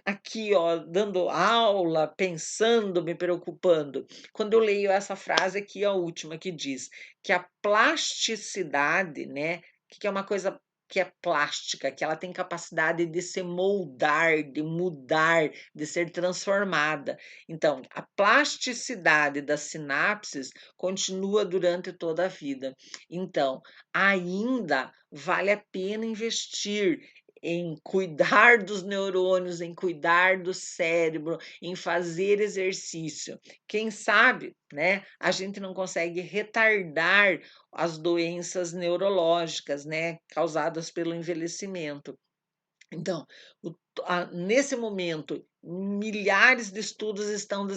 aqui, ó, dando aula, pensando, me preocupando. Quando eu leio essa frase aqui, a última, que diz que a plasticidade, né? Que é uma coisa que é plástica, que ela tem capacidade de se moldar, de mudar, de ser transformada. Então, a plasticidade das sinapses continua durante toda a vida. Então, ainda vale a pena investir em cuidar dos neurônios, em cuidar do cérebro, em fazer exercício. Quem sabe, né, a gente não consegue retardar as doenças neurológicas, né, causadas pelo envelhecimento. Então, nesse momento, milhares de estudos estão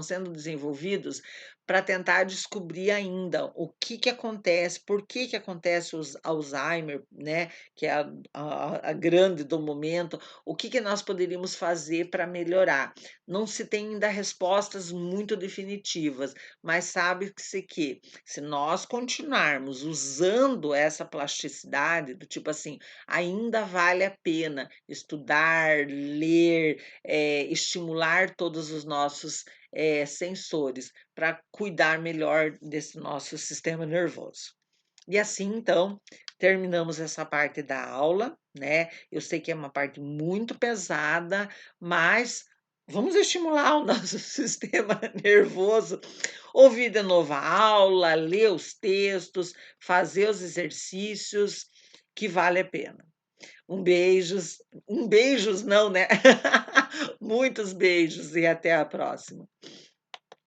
sendo desenvolvidos para tentar descobrir ainda o que acontece, por que acontece o Alzheimer, né? Que é a grande do momento, o que nós poderíamos fazer para melhorar. Não se tem ainda respostas muito definitivas, mas sabe-se que se nós continuarmos usando essa plasticidade, do tipo assim, ainda vale a pena estudar, ler, estimular todos os nossos sensores para cuidar melhor desse nosso sistema nervoso. E assim, então, terminamos essa parte da aula, né? Eu sei que é uma parte muito pesada, mas vamos estimular o nosso sistema nervoso, ouvir de novo a aula, ler os textos, fazer os exercícios, que vale a pena. Beijos não, né? Muitos beijos e até a próxima.